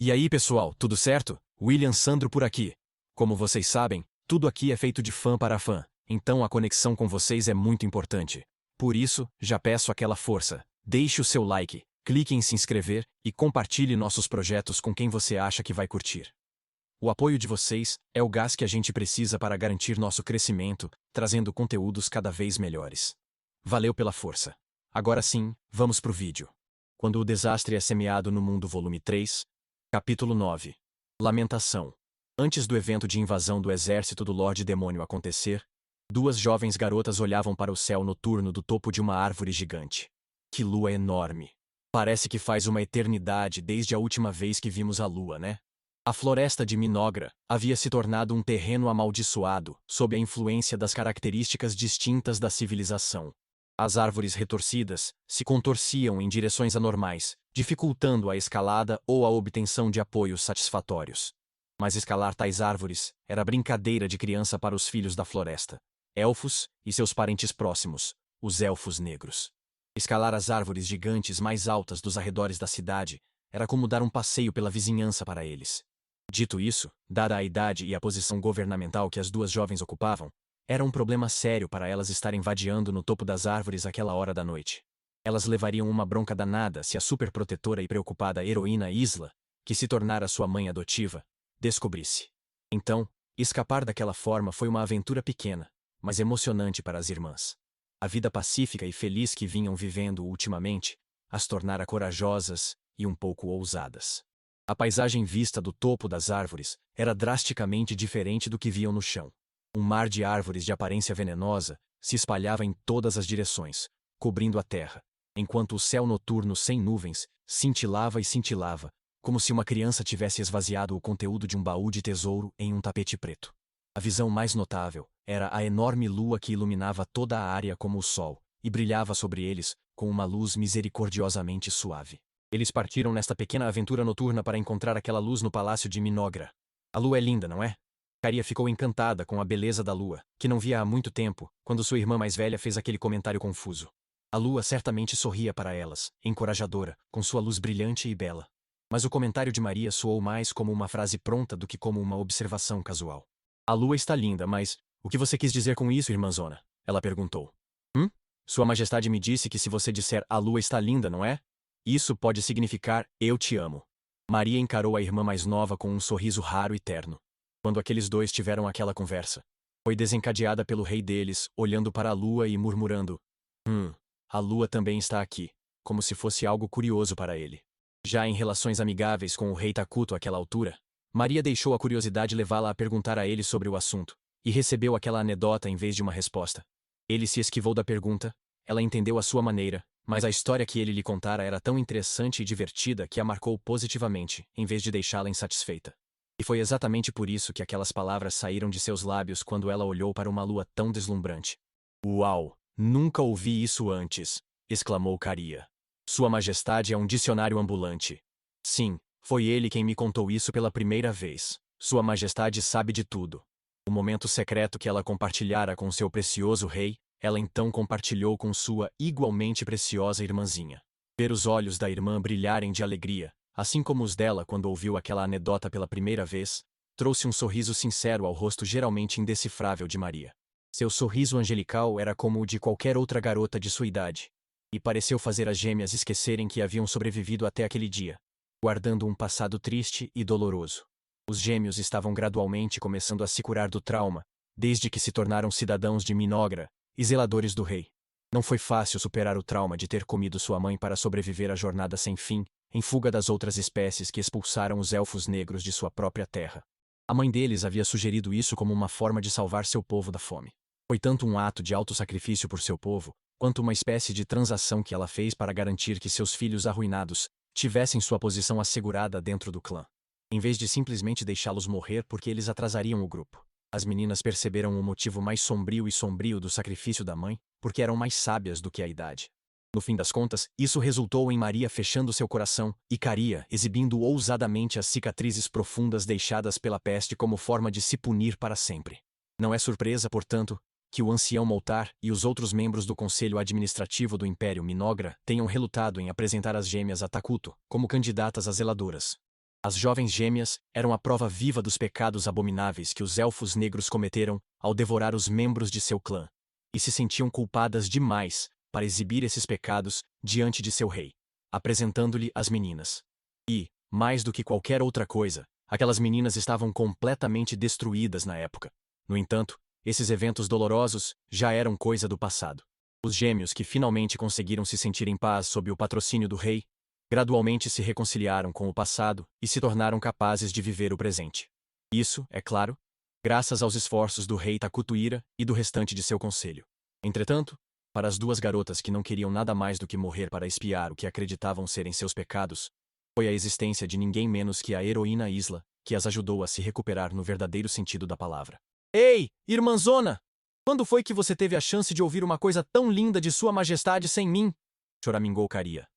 E aí, pessoal, tudo certo? William Sandro por aqui. Como vocês sabem, tudo aqui é feito de fã para fã, então a conexão com vocês é muito importante. Por isso, já peço aquela força. Deixe o seu like, clique em se inscrever e compartilhe nossos projetos com quem você acha que vai curtir. O apoio de vocês é o gás que a gente precisa para garantir nosso crescimento, trazendo conteúdos cada vez melhores. Valeu pela força. Agora sim, vamos pro vídeo. Quando o desastre é semeado no mundo, volume 3, capítulo 9. Lamentação. Antes do evento de invasão do exército do Lorde Demônio acontecer, duas jovens garotas olhavam para o céu noturno do topo de uma árvore gigante. Que lua enorme! Parece que faz uma eternidade desde a última vez que vimos a lua, né? A floresta de Minogra havia se tornado um terreno amaldiçoado, sob a influência das características distintas da civilização. As árvores retorcidas se contorciam em direções anormais, dificultando a escalada ou a obtenção de apoios satisfatórios. Mas escalar tais árvores era brincadeira de criança para os filhos da floresta, elfos e seus parentes próximos, os elfos negros. Escalar as árvores gigantes mais altas dos arredores da cidade era como dar um passeio pela vizinhança para eles. Dito isso, dada a idade e a posição governamental que as duas jovens ocupavam, era um problema sério para elas estarem vadiando no topo das árvores àquela hora da noite. Elas levariam uma bronca danada se a superprotetora e preocupada heroína Isla, que se tornara sua mãe adotiva, descobrisse. Então, escapar daquela forma foi uma aventura pequena, mas emocionante para as irmãs. A vida pacífica e feliz que vinham vivendo ultimamente as tornara corajosas e um pouco ousadas. A paisagem vista do topo das árvores era drasticamente diferente do que viam no chão. Um mar de árvores de aparência venenosa se espalhava em todas as direções, cobrindo a terra, enquanto o céu noturno sem nuvens cintilava e cintilava, como se uma criança tivesse esvaziado o conteúdo de um baú de tesouro em um tapete preto. A visão mais notável era a enorme lua que iluminava toda a área como o sol, e brilhava sobre eles com uma luz misericordiosamente suave. Eles partiram nesta pequena aventura noturna para encontrar aquela luz no palácio de Minogra. A lua é linda, não é? Caria ficou encantada com a beleza da lua, que não via há muito tempo, quando sua irmã mais velha fez aquele comentário confuso. A lua certamente sorria para elas, encorajadora, com sua luz brilhante e bela. Mas o comentário de Maria soou mais como uma frase pronta do que como uma observação casual. A lua está linda, mas o que você quis dizer com isso, irmãzona? Ela perguntou. Sua Majestade me disse que se você disser a lua está linda, não é? Isso pode significar eu te amo. Maria encarou a irmã mais nova com um sorriso raro e terno. Quando aqueles dois tiveram aquela conversa, foi desencadeada pelo rei deles, olhando para a lua e murmurando: a lua também está aqui, como se fosse algo curioso para ele. Já em relações amigáveis com o rei Takuto àquela altura, Maria deixou a curiosidade levá-la a perguntar a ele sobre o assunto, e recebeu aquela anedota em vez de uma resposta. Ele se esquivou da pergunta, ela entendeu à sua maneira, mas a história que ele lhe contara era tão interessante e divertida que a marcou positivamente, em vez de deixá-la insatisfeita. E foi exatamente por isso que aquelas palavras saíram de seus lábios quando ela olhou para uma lua tão deslumbrante. Uau! Nunca ouvi isso antes! Exclamou Caria. Sua Majestade é um dicionário ambulante. Sim, foi ele quem me contou isso pela primeira vez. Sua Majestade sabe de tudo. O momento secreto que ela compartilhara com seu precioso rei, ela então compartilhou com sua igualmente preciosa irmãzinha. Ver os olhos da irmã brilharem de alegria, assim como os dela quando ouviu aquela anedota pela primeira vez, trouxe um sorriso sincero ao rosto geralmente indecifrável de Maria. Seu sorriso angelical era como o de qualquer outra garota de sua idade, e pareceu fazer as gêmeas esquecerem que haviam sobrevivido até aquele dia, guardando um passado triste e doloroso. Os gêmeos estavam gradualmente começando a se curar do trauma, desde que se tornaram cidadãos de Minogra e zeladores do rei. Não foi fácil superar o trauma de ter comido sua mãe para sobreviver à jornada sem fim, em fuga das outras espécies que expulsaram os elfos negros de sua própria terra. A mãe deles havia sugerido isso como uma forma de salvar seu povo da fome. Foi tanto um ato de autossacrifício por seu povo, quanto uma espécie de transação que ela fez para garantir que seus filhos arruinados tivessem sua posição assegurada dentro do clã, em vez de simplesmente deixá-los morrer porque eles atrasariam o grupo. As meninas perceberam o motivo mais sombrio do sacrifício da mãe, porque eram mais sábias do que a idade. No fim das contas, isso resultou em Maria fechando seu coração e Caria exibindo ousadamente as cicatrizes profundas deixadas pela peste como forma de se punir para sempre. Não é surpresa, portanto, que o ancião Moltar e os outros membros do Conselho Administrativo do Império Minogra tenham relutado em apresentar as gêmeas a Takuto como candidatas a zeladoras. As jovens gêmeas eram a prova viva dos pecados abomináveis que os elfos negros cometeram ao devorar os membros de seu clã, e se sentiam culpadas demais para exibir esses pecados diante de seu rei, apresentando-lhe as meninas. E, mais do que qualquer outra coisa, aquelas meninas estavam completamente destruídas na época. No entanto, esses eventos dolorosos já eram coisa do passado. Os gêmeos que finalmente conseguiram se sentir em paz sob o patrocínio do rei, gradualmente se reconciliaram com o passado e se tornaram capazes de viver o presente. Isso, é claro, graças aos esforços do rei Takutuira e do restante de seu conselho. Entretanto, para as duas garotas que não queriam nada mais do que morrer para expiar o que acreditavam serem seus pecados, foi a existência de ninguém menos que a heroína Isla que as ajudou a se recuperar no verdadeiro sentido da palavra. Ei, irmãzona! Quando foi que você teve a chance de ouvir uma coisa tão linda de Sua Majestade sem mim? Choramingou Caria.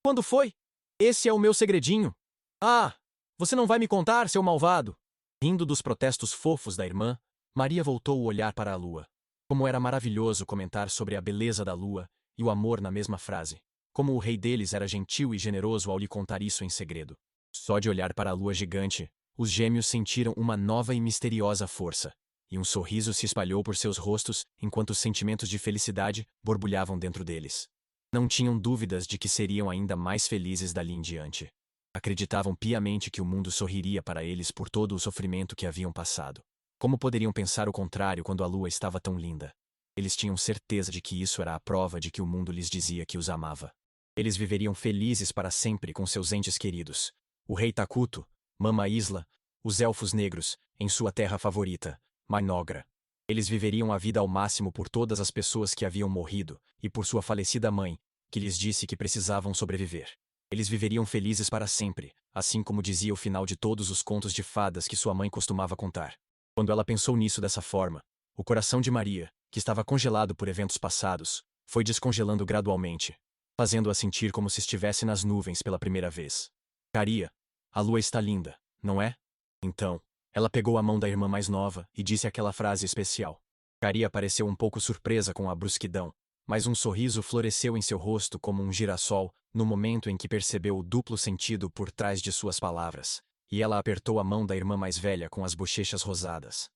Quando foi? Esse é o meu segredinho. Ah, você não vai me contar, seu malvado? Rindo dos protestos fofos da irmã, Maria voltou o olhar para a lua. Como era maravilhoso comentar sobre a beleza da lua e o amor na mesma frase. Como o rei deles era gentil e generoso ao lhe contar isso em segredo. Só de olhar para a lua gigante, os gêmeos sentiram uma nova e misteriosa força, e um sorriso se espalhou por seus rostos enquanto os sentimentos de felicidade borbulhavam dentro deles. Não tinham dúvidas de que seriam ainda mais felizes dali em diante. Acreditavam piamente que o mundo sorriria para eles por todo o sofrimento que haviam passado. Como poderiam pensar o contrário quando a lua estava tão linda? Eles tinham certeza de que isso era a prova de que o mundo lhes dizia que os amava. Eles viveriam felizes para sempre com seus entes queridos. O rei Takuto, Mama Isla, os elfos negros, em sua terra favorita, Mainogra. Eles viveriam a vida ao máximo por todas as pessoas que haviam morrido e por sua falecida mãe, que lhes disse que precisavam sobreviver. Eles viveriam felizes para sempre, assim como dizia o final de todos os contos de fadas que sua mãe costumava contar. Quando ela pensou nisso dessa forma, o coração de Maria, que estava congelado por eventos passados, foi descongelando gradualmente, fazendo-a sentir como se estivesse nas nuvens pela primeira vez. Caria, a lua está linda, não é? Então, ela pegou a mão da irmã mais nova e disse aquela frase especial. Caria pareceu um pouco surpresa com a brusquidão, mas um sorriso floresceu em seu rosto como um girassol no momento em que percebeu o duplo sentido por trás de suas palavras, e ela apertou a mão da irmã mais velha com as bochechas rosadas.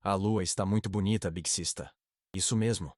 A lua está muito bonita, Big Sista. Isso mesmo.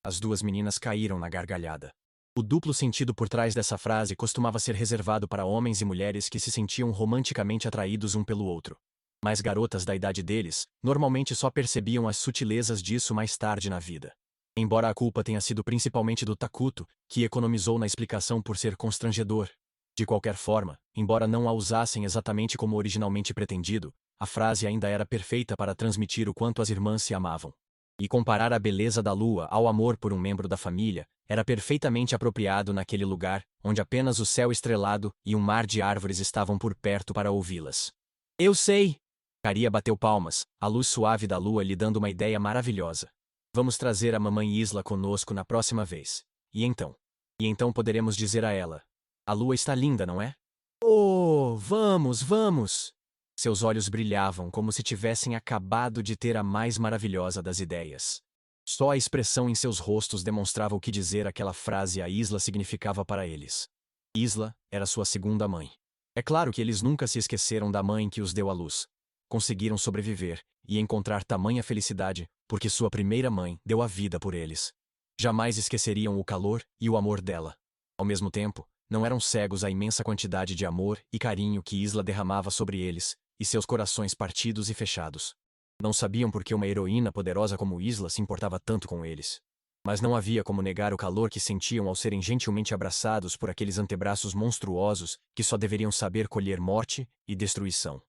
As duas meninas caíram na gargalhada. O duplo sentido por trás dessa frase costumava ser reservado para homens e mulheres que se sentiam romanticamente atraídos um pelo outro. Mas garotas da idade deles normalmente só percebiam as sutilezas disso mais tarde na vida. Embora a culpa tenha sido principalmente do Takuto, que economizou na explicação por ser constrangedor. De qualquer forma, embora não a usassem exatamente como originalmente pretendido, a frase ainda era perfeita para transmitir o quanto as irmãs se amavam. E comparar a beleza da lua ao amor por um membro da família era perfeitamente apropriado naquele lugar, onde apenas o céu estrelado e um mar de árvores estavam por perto para ouvi-las. Eu sei! Caria bateu palmas, a luz suave da lua lhe dando uma ideia maravilhosa. Vamos trazer a mamãe Isla conosco na próxima vez. E então poderemos dizer a ela: a lua está linda, não é? Oh, vamos, vamos! Seus olhos brilhavam como se tivessem acabado de ter a mais maravilhosa das ideias. Só a expressão em seus rostos demonstrava o que dizer aquela frase a Isla significava para eles. Isla era sua segunda mãe. É claro que eles nunca se esqueceram da mãe que os deu à luz. Conseguiram sobreviver e encontrar tamanha felicidade porque sua primeira mãe deu a vida por eles. Jamais esqueceriam o calor e o amor dela. Ao mesmo tempo, não eram cegos à imensa quantidade de amor e carinho que Isla derramava sobre eles, e seus corações partidos e fechados. Não sabiam por que uma heroína poderosa como Isla se importava tanto com eles. Mas não havia como negar o calor que sentiam ao serem gentilmente abraçados por aqueles antebraços monstruosos que só deveriam saber colher morte e destruição.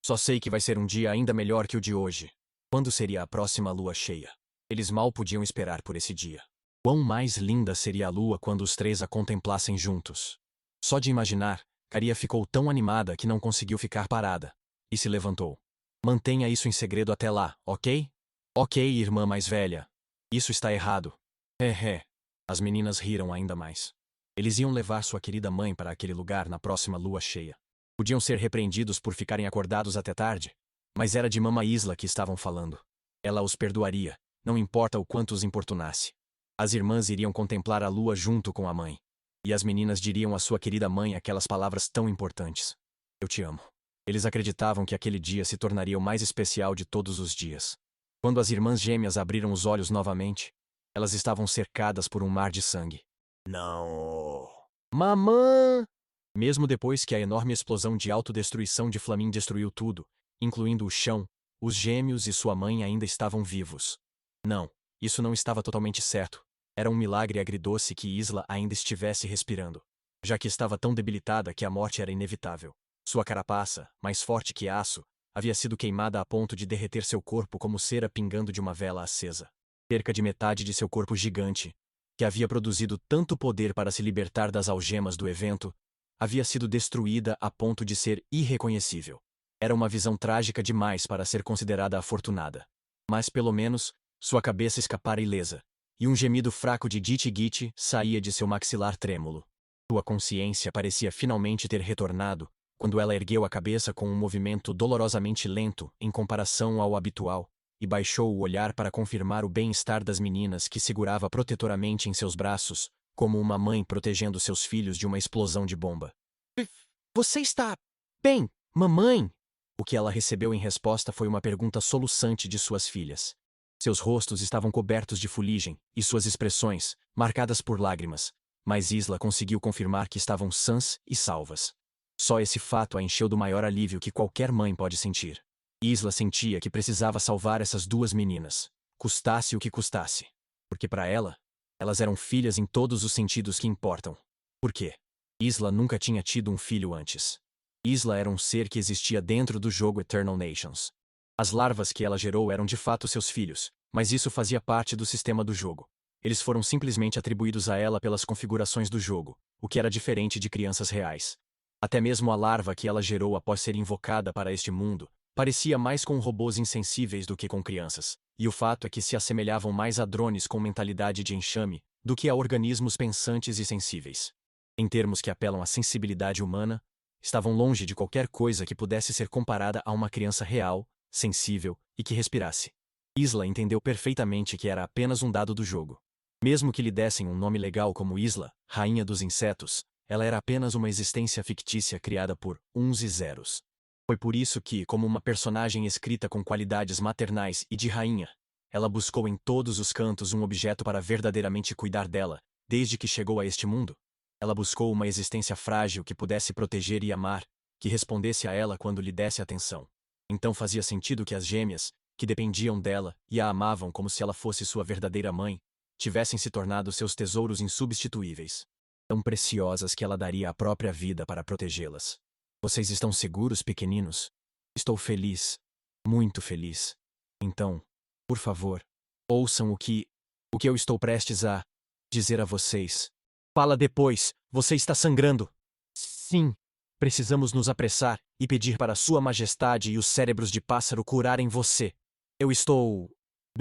Só sei que vai ser um dia ainda melhor que o de hoje. Quando seria a próxima lua cheia? Eles mal podiam esperar por esse dia. Quão mais linda seria a lua quando os três a contemplassem juntos. Só de imaginar, Caria ficou tão animada que não conseguiu ficar parada. E se levantou. Mantenha isso em segredo até lá, ok? Ok, irmã mais velha. Isso está errado. As meninas riram ainda mais. Eles iam levar sua querida mãe para aquele lugar na próxima lua cheia. Podiam ser repreendidos por ficarem acordados até tarde, mas era de Mama Isla que estavam falando. Ela os perdoaria, não importa o quanto os importunasse. As irmãs iriam contemplar a lua junto com a mãe. E as meninas diriam à sua querida mãe aquelas palavras tão importantes: eu te amo. Eles acreditavam que aquele dia se tornaria o mais especial de todos os dias. Quando as irmãs gêmeas abriram os olhos novamente, elas estavam cercadas por um mar de sangue. Não. Mamã! Mesmo depois que a enorme explosão de autodestruição de Flamin destruiu tudo, incluindo o chão, os gêmeos e sua mãe ainda estavam vivos. Não, isso não estava totalmente certo. Era um milagre agridoce que Isla ainda estivesse respirando, já que estava tão debilitada que a morte era inevitável. Sua carapaça, mais forte que aço, havia sido queimada a ponto de derreter seu corpo como cera pingando de uma vela acesa. Cerca de metade de seu corpo gigante, que havia produzido tanto poder para se libertar das algemas do evento, havia sido destruída a ponto de ser irreconhecível. Era uma visão trágica demais para ser considerada afortunada. Mas pelo menos, sua cabeça escapara ilesa, e um gemido fraco de Git-Git saía de seu maxilar trêmulo. Sua consciência parecia finalmente ter retornado, quando ela ergueu a cabeça com um movimento dolorosamente lento em comparação ao habitual, e baixou o olhar para confirmar o bem-estar das meninas que segurava protetoramente em seus braços, como uma mãe protegendo seus filhos de uma explosão de bomba. Você está bem, mamãe? O que ela recebeu em resposta foi uma pergunta soluçante de suas filhas. Seus rostos estavam cobertos de fuligem, e suas expressões, marcadas por lágrimas, mas Isla conseguiu confirmar que estavam sãs e salvas. Só esse fato a encheu do maior alívio que qualquer mãe pode sentir. Isla sentia que precisava salvar essas duas meninas, custasse o que custasse. Porque para ela, elas eram filhas em todos os sentidos que importam. Por quê? Isla nunca tinha tido um filho antes. Isla era um ser que existia dentro do jogo Eternal Nations. As larvas que ela gerou eram de fato seus filhos, mas isso fazia parte do sistema do jogo. Eles foram simplesmente atribuídos a ela pelas configurações do jogo, o que era diferente de crianças reais. Até mesmo a larva que ela gerou após ser invocada para este mundo, parecia mais com robôs insensíveis do que com crianças, e o fato é que se assemelhavam mais a drones com mentalidade de enxame do que a organismos pensantes e sensíveis. Em termos que apelam à sensibilidade humana, estavam longe de qualquer coisa que pudesse ser comparada a uma criança real, sensível e que respirasse. Isla entendeu perfeitamente que era apenas um dado do jogo. Mesmo que lhe dessem um nome legal como Isla, Rainha dos Insetos, ela era apenas uma existência fictícia criada por uns e zeros. Foi por isso que, como uma personagem escrita com qualidades maternais e de rainha, ela buscou em todos os cantos um objeto para verdadeiramente cuidar dela, desde que chegou a este mundo. Ela buscou uma existência frágil que pudesse proteger e amar, que respondesse a ela quando lhe desse atenção. Então fazia sentido que as gêmeas, que dependiam dela e a amavam como se ela fosse sua verdadeira mãe, tivessem se tornado seus tesouros insubstituíveis. Tão preciosas que ela daria a própria vida para protegê-las. Vocês estão seguros, pequeninos? Estou feliz. Muito feliz. Então, por favor, ouçam o que eu estou prestes a dizer a vocês. Fala depois, você está sangrando. Sim. Precisamos nos apressar e pedir para Sua Majestade e os cérebros de pássaro curarem você. Eu estou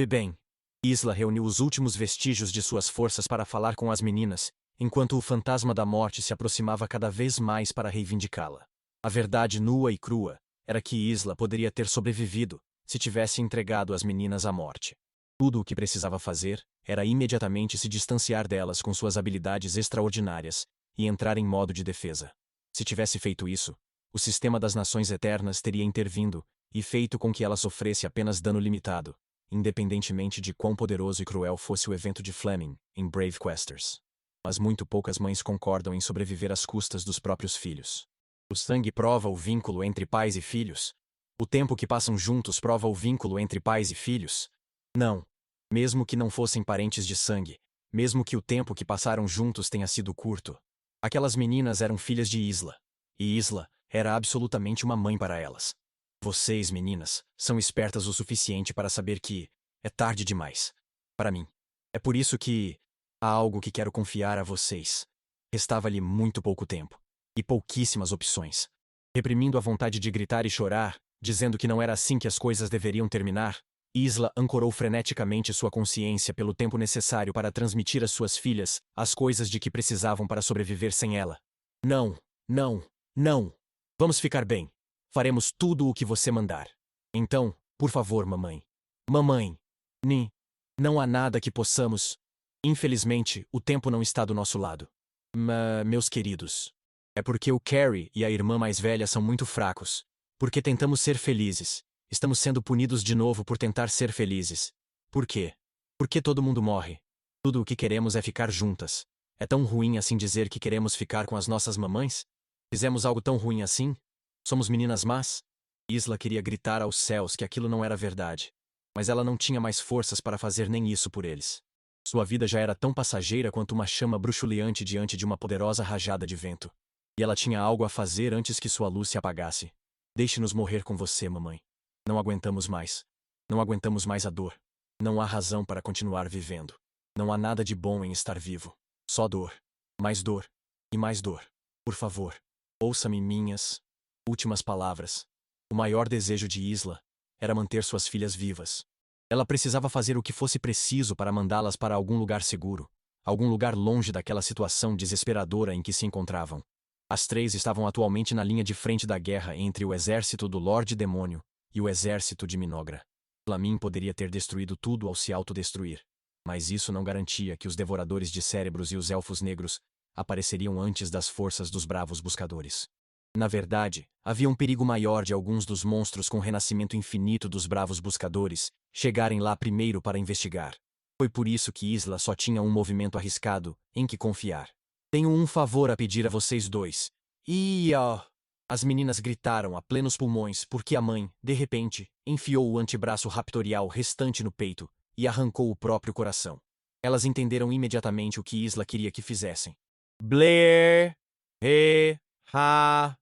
bem. Isla reuniu os últimos vestígios de suas forças para falar com as meninas, enquanto o fantasma da morte se aproximava cada vez mais para reivindicá-la. A verdade nua e crua era que Isla poderia ter sobrevivido se tivesse entregado as meninas à morte. Tudo o que precisava fazer era imediatamente se distanciar delas com suas habilidades extraordinárias e entrar em modo de defesa. Se tivesse feito isso, o sistema das Nações Eternas teria intervindo e feito com que ela sofresse apenas dano limitado, independentemente de quão poderoso e cruel fosse o evento de Fleming em Brave Questers. Mas muito poucas mães concordam em sobreviver às custas dos próprios filhos. O sangue prova o vínculo entre pais e filhos. O tempo que passam juntos prova o vínculo entre pais e filhos. Não. Mesmo que não fossem parentes de sangue, mesmo que o tempo que passaram juntos tenha sido curto, aquelas meninas eram filhas de Isla, e Isla era absolutamente uma mãe para elas. Vocês, meninas, são espertas o suficiente para saber que é tarde demais. Para mim. É por isso que há algo que quero confiar a vocês. Restava-lhe muito pouco tempo. E pouquíssimas opções. Reprimindo a vontade de gritar e chorar, dizendo que não era assim que as coisas deveriam terminar, Isla ancorou freneticamente sua consciência pelo tempo necessário para transmitir às suas filhas as coisas de que precisavam para sobreviver sem ela. Não, não, não. Vamos ficar bem. Faremos tudo o que você mandar. Então, por favor, mamãe. Mamãe. Não há nada que possamos. Infelizmente, o tempo não está do nosso lado. Meus queridos. É porque o Carrie e a irmã mais velha são muito fracos. Porque tentamos ser felizes. Estamos sendo punidos de novo por tentar ser felizes. Por quê? Porque todo mundo morre. Tudo o que queremos é ficar juntas. É tão ruim assim dizer que queremos ficar com as nossas mamães? Fizemos algo tão ruim assim? Somos meninas más? Isla queria gritar aos céus que aquilo não era verdade. Mas ela não tinha mais forças para fazer nem isso por eles. Sua vida já era tão passageira quanto uma chama bruxuleante diante de uma poderosa rajada de vento. E ela tinha algo a fazer antes que sua luz se apagasse. Deixe-nos morrer com você, mamãe. Não aguentamos mais. Não aguentamos mais a dor. Não há razão para continuar vivendo. Não há nada de bom em estar vivo. Só dor. Mais dor. E mais dor. Por favor, ouça-me minhas últimas palavras. O maior desejo de Isla era manter suas filhas vivas. Ela precisava fazer o que fosse preciso para mandá-las para algum lugar seguro, algum lugar longe daquela situação desesperadora em que se encontravam. As três estavam atualmente na linha de frente da guerra entre o exército do Lorde Demônio e o exército de Minogra. Flamin poderia ter destruído tudo ao se autodestruir, mas isso não garantia que os devoradores de cérebros e os elfos negros apareceriam antes das forças dos bravos buscadores. Na verdade, havia um perigo maior de alguns dos monstros com renascimento infinito dos bravos buscadores chegarem lá primeiro para investigar. Foi por isso que Isla só tinha um movimento arriscado em que confiar. Tenho um favor a pedir a vocês dois. As meninas gritaram a plenos pulmões porque a mãe, de repente, enfiou o antebraço raptorial restante no peito e arrancou o próprio coração. Elas entenderam imediatamente o que Isla queria que fizessem. Blair! Ha!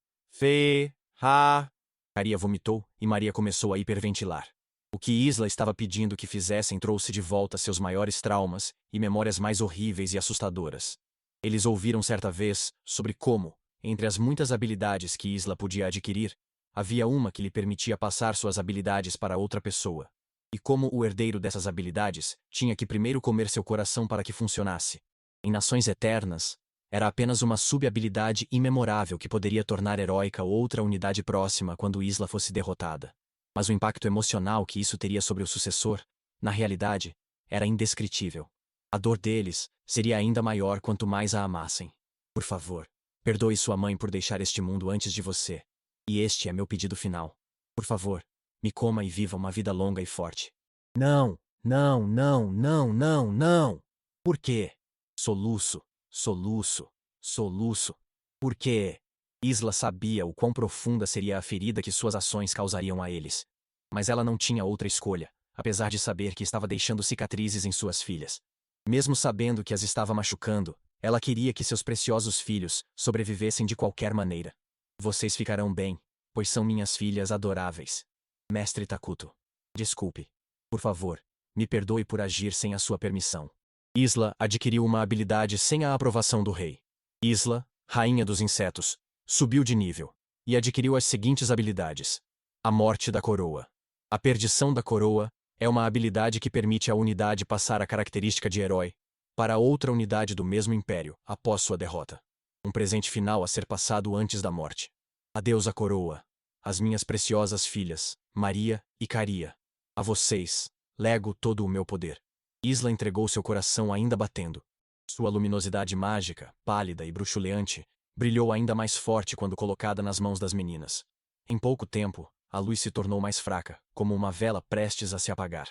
Caria vomitou e Maria começou a hiperventilar. O que Isla estava pedindo que fizessem trouxe de volta seus maiores traumas e memórias mais horríveis e assustadoras. Eles ouviram certa vez sobre como, entre as muitas habilidades que Isla podia adquirir, havia uma que lhe permitia passar suas habilidades para outra pessoa. E como o herdeiro dessas habilidades tinha que primeiro comer seu coração para que funcionasse. Em Nações Eternas, era apenas uma sub-habilidade imemorável que poderia tornar heróica outra unidade próxima quando Isla fosse derrotada. Mas o impacto emocional que isso teria sobre o sucessor, na realidade, era indescritível. A dor deles seria ainda maior quanto mais a amassem. Por favor, perdoe sua mãe por deixar este mundo antes de você. E este é meu pedido final. Por favor, me coma e viva uma vida longa e forte. Não, não, não, não, não, não! Por quê? Soluço. Soluço, soluço. Por quê? Isla sabia o quão profunda seria a ferida que suas ações causariam a eles. Mas ela não tinha outra escolha, apesar de saber que estava deixando cicatrizes em suas filhas. Mesmo sabendo que as estava machucando, ela queria que seus preciosos filhos sobrevivessem de qualquer maneira. Vocês ficarão bem, pois são minhas filhas adoráveis. Mestre Takuto. Desculpe. Por favor, me perdoe por agir sem a sua permissão. Isla adquiriu uma habilidade sem a aprovação do rei. Isla, rainha dos insetos, subiu de nível e adquiriu as seguintes habilidades. A morte da coroa. A perdição da coroa é uma habilidade que permite à unidade passar a característica de herói para outra unidade do mesmo império após sua derrota. Um presente final a ser passado antes da morte. Adeus a coroa. As minhas preciosas filhas, Maria e Caria. A vocês, lego todo o meu poder. Isla entregou seu coração ainda batendo. Sua luminosidade mágica, pálida e bruxuleante, brilhou ainda mais forte quando colocada nas mãos das meninas. Em pouco tempo, a luz se tornou mais fraca, como uma vela prestes a se apagar.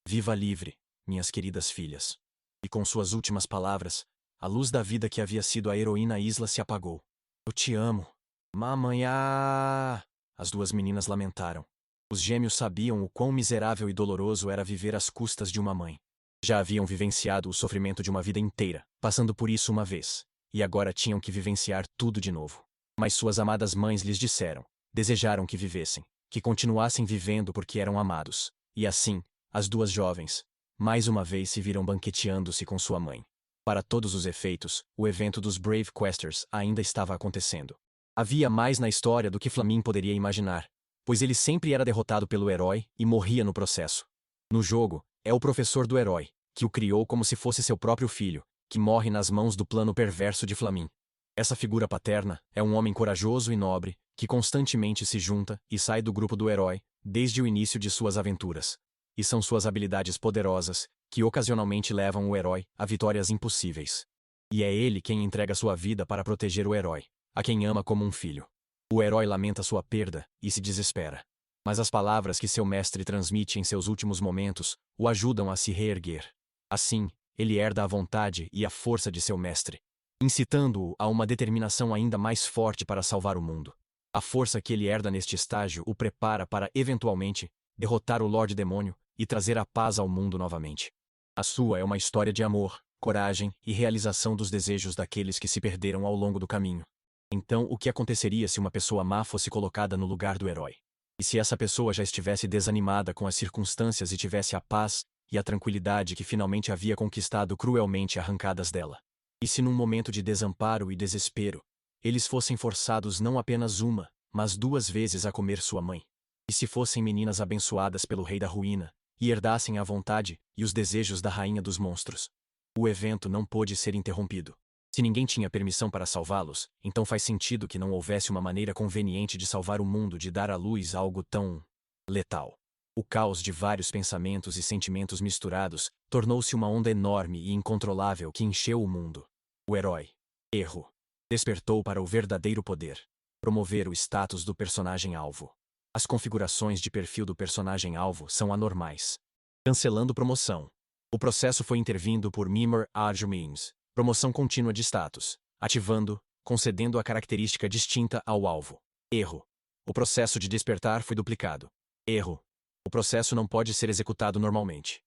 Viva livre, minhas queridas filhas. E com suas últimas palavras, a luz da vida que havia sido a heroína Isla se apagou. Eu te amo. Mamanhá! As duas meninas lamentaram. Os gêmeos sabiam o quão miserável e doloroso era viver às custas de uma mãe. Já haviam vivenciado o sofrimento de uma vida inteira, passando por isso uma vez, e agora tinham que vivenciar tudo de novo. Mas suas amadas mães lhes disseram, desejaram que vivessem, que continuassem vivendo porque eram amados. E assim, as duas jovens, mais uma vez se viram banqueteando-se com sua mãe. Para todos os efeitos, o evento dos Brave Questers ainda estava acontecendo. Havia mais na história do que Flamin poderia imaginar, pois ele sempre era derrotado pelo herói e morria no processo. No jogo, é o professor do herói, que o criou como se fosse seu próprio filho, que morre nas mãos do plano perverso de Flamin. Essa figura paterna é um homem corajoso e nobre, que constantemente se junta e sai do grupo do herói, desde o início de suas aventuras. E são suas habilidades poderosas, que ocasionalmente levam o herói a vitórias impossíveis. E é ele quem entrega sua vida para proteger o herói, a quem ama como um filho. O herói lamenta sua perda e se desespera. Mas as palavras que seu mestre transmite em seus últimos momentos o ajudam a se reerguer. Assim, ele herda a vontade e a força de seu mestre, incitando-o a uma determinação ainda mais forte para salvar o mundo. A força que ele herda neste estágio o prepara para, eventualmente, derrotar o Lorde Demônio e trazer a paz ao mundo novamente. A sua é uma história de amor, coragem e realização dos desejos daqueles que se perderam ao longo do caminho. Então, o que aconteceria se uma pessoa má fosse colocada no lugar do herói? E se essa pessoa já estivesse desanimada com as circunstâncias e tivesse a paz e a tranquilidade que finalmente havia conquistado cruelmente arrancadas dela? E se num momento de desamparo e desespero, eles fossem forçados não apenas uma, mas 2 vezes a comer sua mãe? E se fossem meninas abençoadas pelo Rei da Ruína, e herdassem a vontade e os desejos da Rainha dos Monstros? O evento não pôde ser interrompido. Se ninguém tinha permissão para salvá-los, então faz sentido que não houvesse uma maneira conveniente de salvar o mundo de dar à luz algo tão letal. O caos de vários pensamentos e sentimentos misturados tornou-se uma onda enorme e incontrolável que encheu o mundo. O herói, erro, despertou para o verdadeiro poder, promover o status do personagem-alvo. As configurações de perfil do personagem-alvo são anormais. Cancelando promoção. O processo foi intervindo por Mimir Arjumemes. Promoção contínua de status. Ativando, concedendo a característica distinta ao alvo. Erro. O processo de despertar foi duplicado. Erro. O processo não pode ser executado normalmente.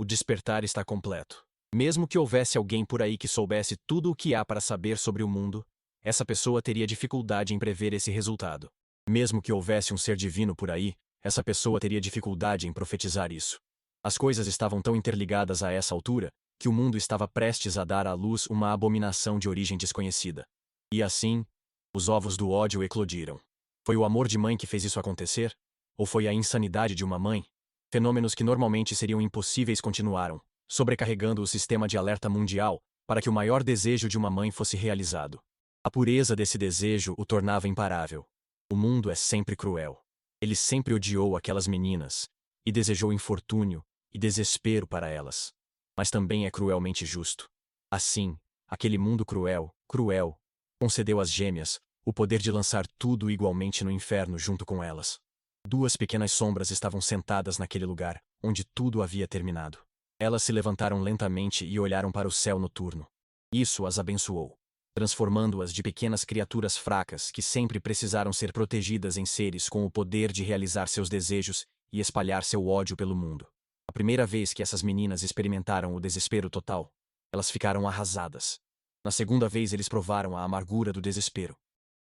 O despertar está completo. Mesmo que houvesse alguém por aí que soubesse tudo o que há para saber sobre o mundo, essa pessoa teria dificuldade em prever esse resultado. Mesmo que houvesse um ser divino por aí, essa pessoa teria dificuldade em profetizar isso. As coisas estavam tão interligadas a essa altura que o mundo estava prestes a dar à luz uma abominação de origem desconhecida. E assim, os ovos do ódio eclodiram. Foi o amor de mãe que fez isso acontecer? Ou foi a insanidade de uma mãe? Fenômenos que normalmente seriam impossíveis continuaram, sobrecarregando o sistema de alerta mundial para que o maior desejo de uma mãe fosse realizado. A pureza desse desejo o tornava imparável. O mundo é sempre cruel. Ele sempre odiou aquelas meninas e desejou infortúnio e desespero para elas. Mas também é cruelmente justo. Assim, aquele mundo cruel, concedeu às gêmeas o poder de lançar tudo igualmente no inferno junto com elas. 2 pequenas sombras estavam sentadas naquele lugar, onde tudo havia terminado. Elas se levantaram lentamente e olharam para o céu noturno. Isso as abençoou, transformando-as de pequenas criaturas fracas que sempre precisaram ser protegidas em seres com o poder de realizar seus desejos e espalhar seu ódio pelo mundo. A primeira vez que essas meninas experimentaram o desespero total, elas ficaram arrasadas. Na segunda vez eles provaram a amargura do desespero.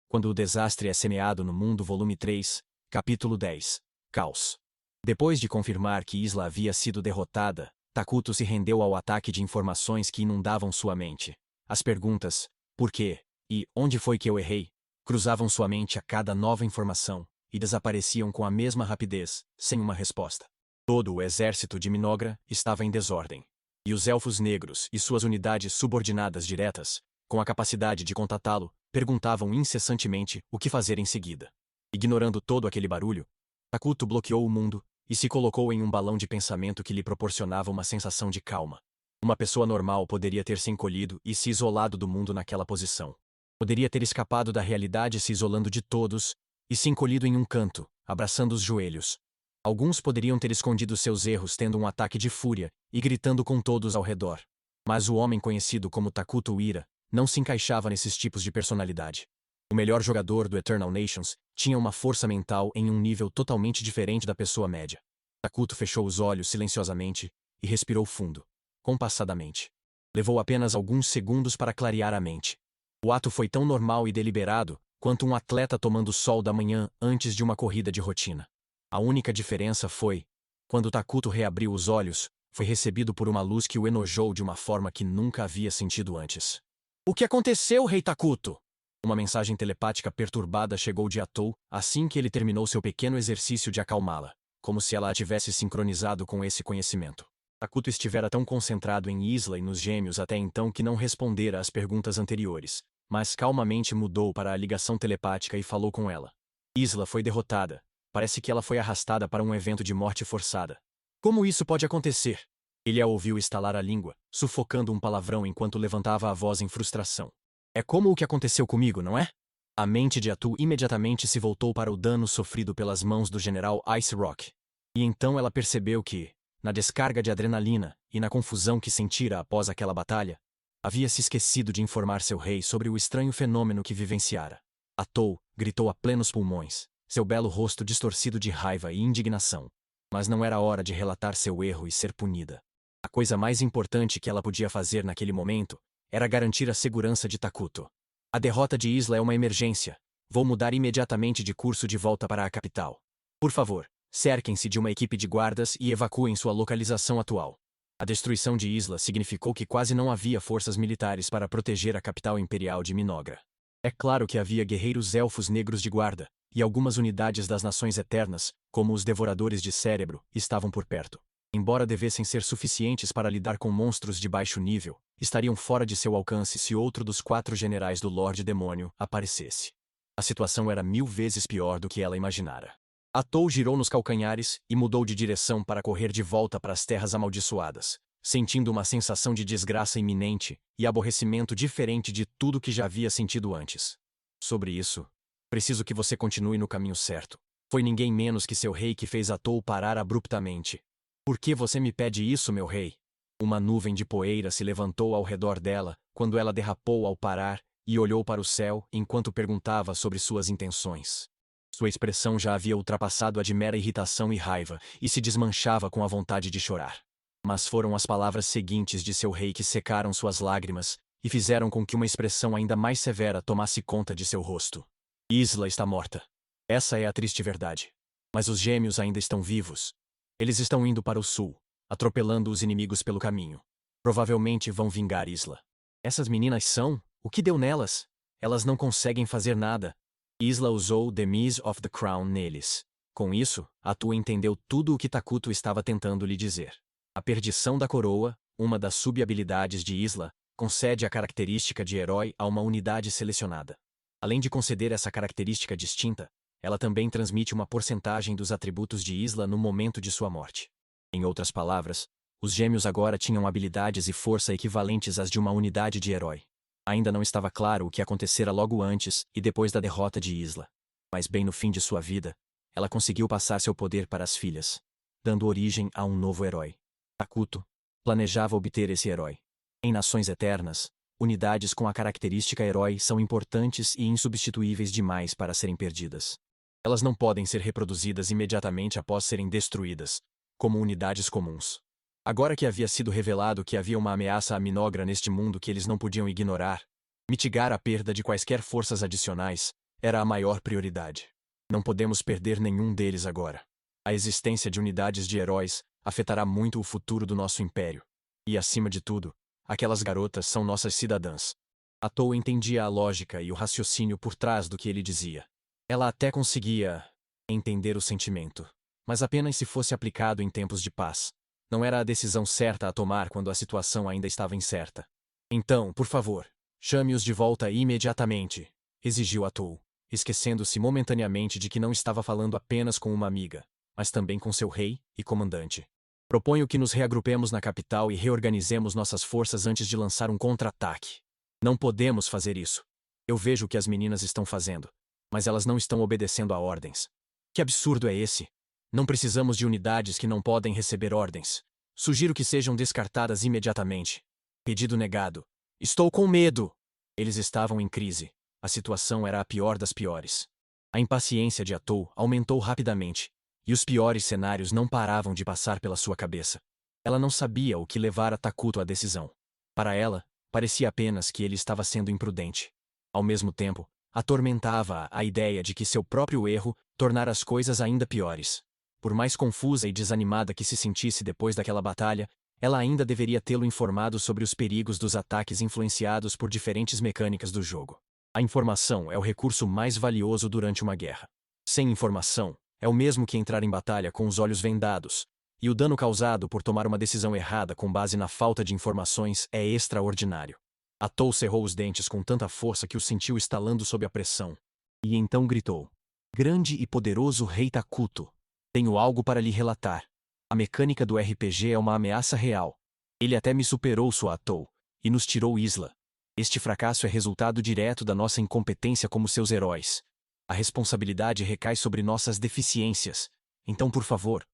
Quando o desastre é semeado no mundo, volume 3, capítulo 10, Caos. Depois de confirmar que Isla havia sido derrotada, Takuto se rendeu ao ataque de informações que inundavam sua mente. As perguntas, por quê, e onde foi que eu errei, cruzavam sua mente a cada nova informação, e desapareciam com a mesma rapidez, sem uma resposta. Todo o exército de Minogra estava em desordem. E os elfos negros e suas unidades subordinadas diretas, com a capacidade de contatá-lo, perguntavam incessantemente o que fazer em seguida. Ignorando todo aquele barulho, Takuto bloqueou o mundo e se colocou em um balão de pensamento que lhe proporcionava uma sensação de calma. Uma pessoa normal poderia ter se encolhido e se isolado do mundo naquela posição. Poderia ter escapado da realidade se isolando de todos e se encolhido em um canto, abraçando os joelhos. Alguns poderiam ter escondido seus erros tendo um ataque de fúria e gritando com todos ao redor. Mas o homem conhecido como Takuto Uira não se encaixava nesses tipos de personalidade. O melhor jogador do Eternal Nations tinha uma força mental em um nível totalmente diferente da pessoa média. Takuto fechou os olhos silenciosamente e respirou fundo, compassadamente. Levou apenas alguns segundos para clarear a mente. O ato foi tão normal e deliberado quanto um atleta tomando sol da manhã antes de uma corrida de rotina. A única diferença foi, quando Takuto reabriu os olhos, foi recebido por uma luz que o enojou de uma forma que nunca havia sentido antes. O que aconteceu, Rei Takuto? Uma mensagem telepática perturbada chegou de Atou assim que ele terminou seu pequeno exercício de acalmá-la, como se ela a tivesse sincronizado com esse conhecimento. Takuto estivera tão concentrado em Isla e nos gêmeos até então que não respondera às perguntas anteriores, mas calmamente mudou para a ligação telepática e falou com ela. Isla foi derrotada. Parece que ela foi arrastada para um evento de morte forçada. Como isso pode acontecer? Ele a ouviu estalar a língua, sufocando um palavrão enquanto levantava a voz em frustração. É como o que aconteceu comigo, não é? A mente de Atu imediatamente se voltou para o dano sofrido pelas mãos do general Ice Rock. E então ela percebeu que, na descarga de adrenalina e na confusão que sentira após aquela batalha, havia se esquecido de informar seu rei sobre o estranho fenômeno que vivenciara. Atou gritou a plenos pulmões, seu belo rosto distorcido de raiva e indignação. Mas não era hora de relatar seu erro e ser punida. A coisa mais importante que ela podia fazer naquele momento era garantir a segurança de Takuto. A derrota de Isla é uma emergência. Vou mudar imediatamente de curso de volta para a capital. Por favor, cerquem-se de uma equipe de guardas e evacuem sua localização atual. A destruição de Isla significou que quase não havia forças militares para proteger a capital imperial de Minogra. É claro que havia guerreiros elfos negros de guarda, e algumas unidades das Nações Eternas, como os Devoradores de Cérebro, estavam por perto. Embora devessem ser suficientes para lidar com monstros de baixo nível, estariam fora de seu alcance se outro dos 4 generais do Lorde Demônio aparecesse. A situação era 1000 vezes pior do que ela imaginara. Atou girou nos calcanhares e mudou de direção para correr de volta para as terras amaldiçoadas, sentindo uma sensação de desgraça iminente e aborrecimento diferente de tudo que já havia sentido antes. Sobre isso, preciso que você continue no caminho certo. Foi ninguém menos que seu rei que fez Atou parar abruptamente. Por que você me pede isso, meu rei? Uma nuvem de poeira se levantou ao redor dela quando ela derrapou ao parar e olhou para o céu enquanto perguntava sobre suas intenções. Sua expressão já havia ultrapassado a de mera irritação e raiva e se desmanchava com a vontade de chorar. Mas foram as palavras seguintes de seu rei que secaram suas lágrimas e fizeram com que uma expressão ainda mais severa tomasse conta de seu rosto. Isla está morta. Essa é a triste verdade. Mas os gêmeos ainda estão vivos. Eles estão indo para o sul, atropelando os inimigos pelo caminho. Provavelmente vão vingar Isla. Essas meninas são? O que deu nelas? Elas não conseguem fazer nada. Isla usou The Miss of the Crown neles. Com isso, Atu entendeu tudo o que Takuto estava tentando lhe dizer. A perdição da coroa, uma das sub-habilidades de Isla, concede a característica de herói a uma unidade selecionada. Além de conceder essa característica distinta, ela também transmite uma porcentagem dos atributos de Isla no momento de sua morte. Em outras palavras, os gêmeos agora tinham habilidades e força equivalentes às de uma unidade de herói. Ainda não estava claro o que acontecera logo antes e depois da derrota de Isla. Mas bem no fim de sua vida, ela conseguiu passar seu poder para as filhas, dando origem a um novo herói. Takuto planejava obter esse herói. Em Nações Eternas, unidades com a característica herói são importantes e insubstituíveis demais para serem perdidas. Elas não podem ser reproduzidas imediatamente após serem destruídas, como unidades comuns. Agora que havia sido revelado que havia uma ameaça a Minogra neste mundo que eles não podiam ignorar, mitigar a perda de quaisquer forças adicionais era a maior prioridade. Não podemos perder nenhum deles agora. A existência de unidades de heróis afetará muito o futuro do nosso império. E, acima de tudo, aquelas garotas são nossas cidadãs. Atou entendia a lógica e o raciocínio por trás do que ele dizia. Ela até conseguia entender o sentimento, mas apenas se fosse aplicado em tempos de paz. Não era a decisão certa a tomar quando a situação ainda estava incerta. Então, por favor, chame-os de volta imediatamente, exigiu Atou, esquecendo-se momentaneamente de que não estava falando apenas com uma amiga, mas também com seu rei e comandante. Proponho que nos reagrupemos na capital e reorganizemos nossas forças antes de lançar um contra-ataque. Não podemos fazer isso. Eu vejo o que as meninas estão fazendo, mas elas não estão obedecendo a ordens. Que absurdo é esse? Não precisamos de unidades que não podem receber ordens. Sugiro que sejam descartadas imediatamente. Pedido negado. Estou com medo! Eles estavam em crise. A situação era a pior das piores. A impaciência de Atou aumentou rapidamente, e os piores cenários não paravam de passar pela sua cabeça. Ela não sabia o que levara Takuto à decisão. Para ela, parecia apenas que ele estava sendo imprudente. Ao mesmo tempo, atormentava-a a ideia de que seu próprio erro tornara as coisas ainda piores. Por mais confusa e desanimada que se sentisse depois daquela batalha, ela ainda deveria tê-lo informado sobre os perigos dos ataques influenciados por diferentes mecânicas do jogo. A informação é o recurso mais valioso durante uma guerra. Sem informação, é o mesmo que entrar em batalha com os olhos vendados, e o dano causado por tomar uma decisão errada com base na falta de informações é extraordinário. Atou cerrou os dentes com tanta força que o sentiu estalando sob a pressão. E então gritou: Grande e poderoso rei Takuto, tenho algo para lhe relatar. A mecânica do RPG é uma ameaça real. Ele até me superou, sua Atou, e nos tirou Isla. Este fracasso é resultado direto da nossa incompetência como seus heróis. A responsabilidade recai sobre nossas deficiências. Então, por favor,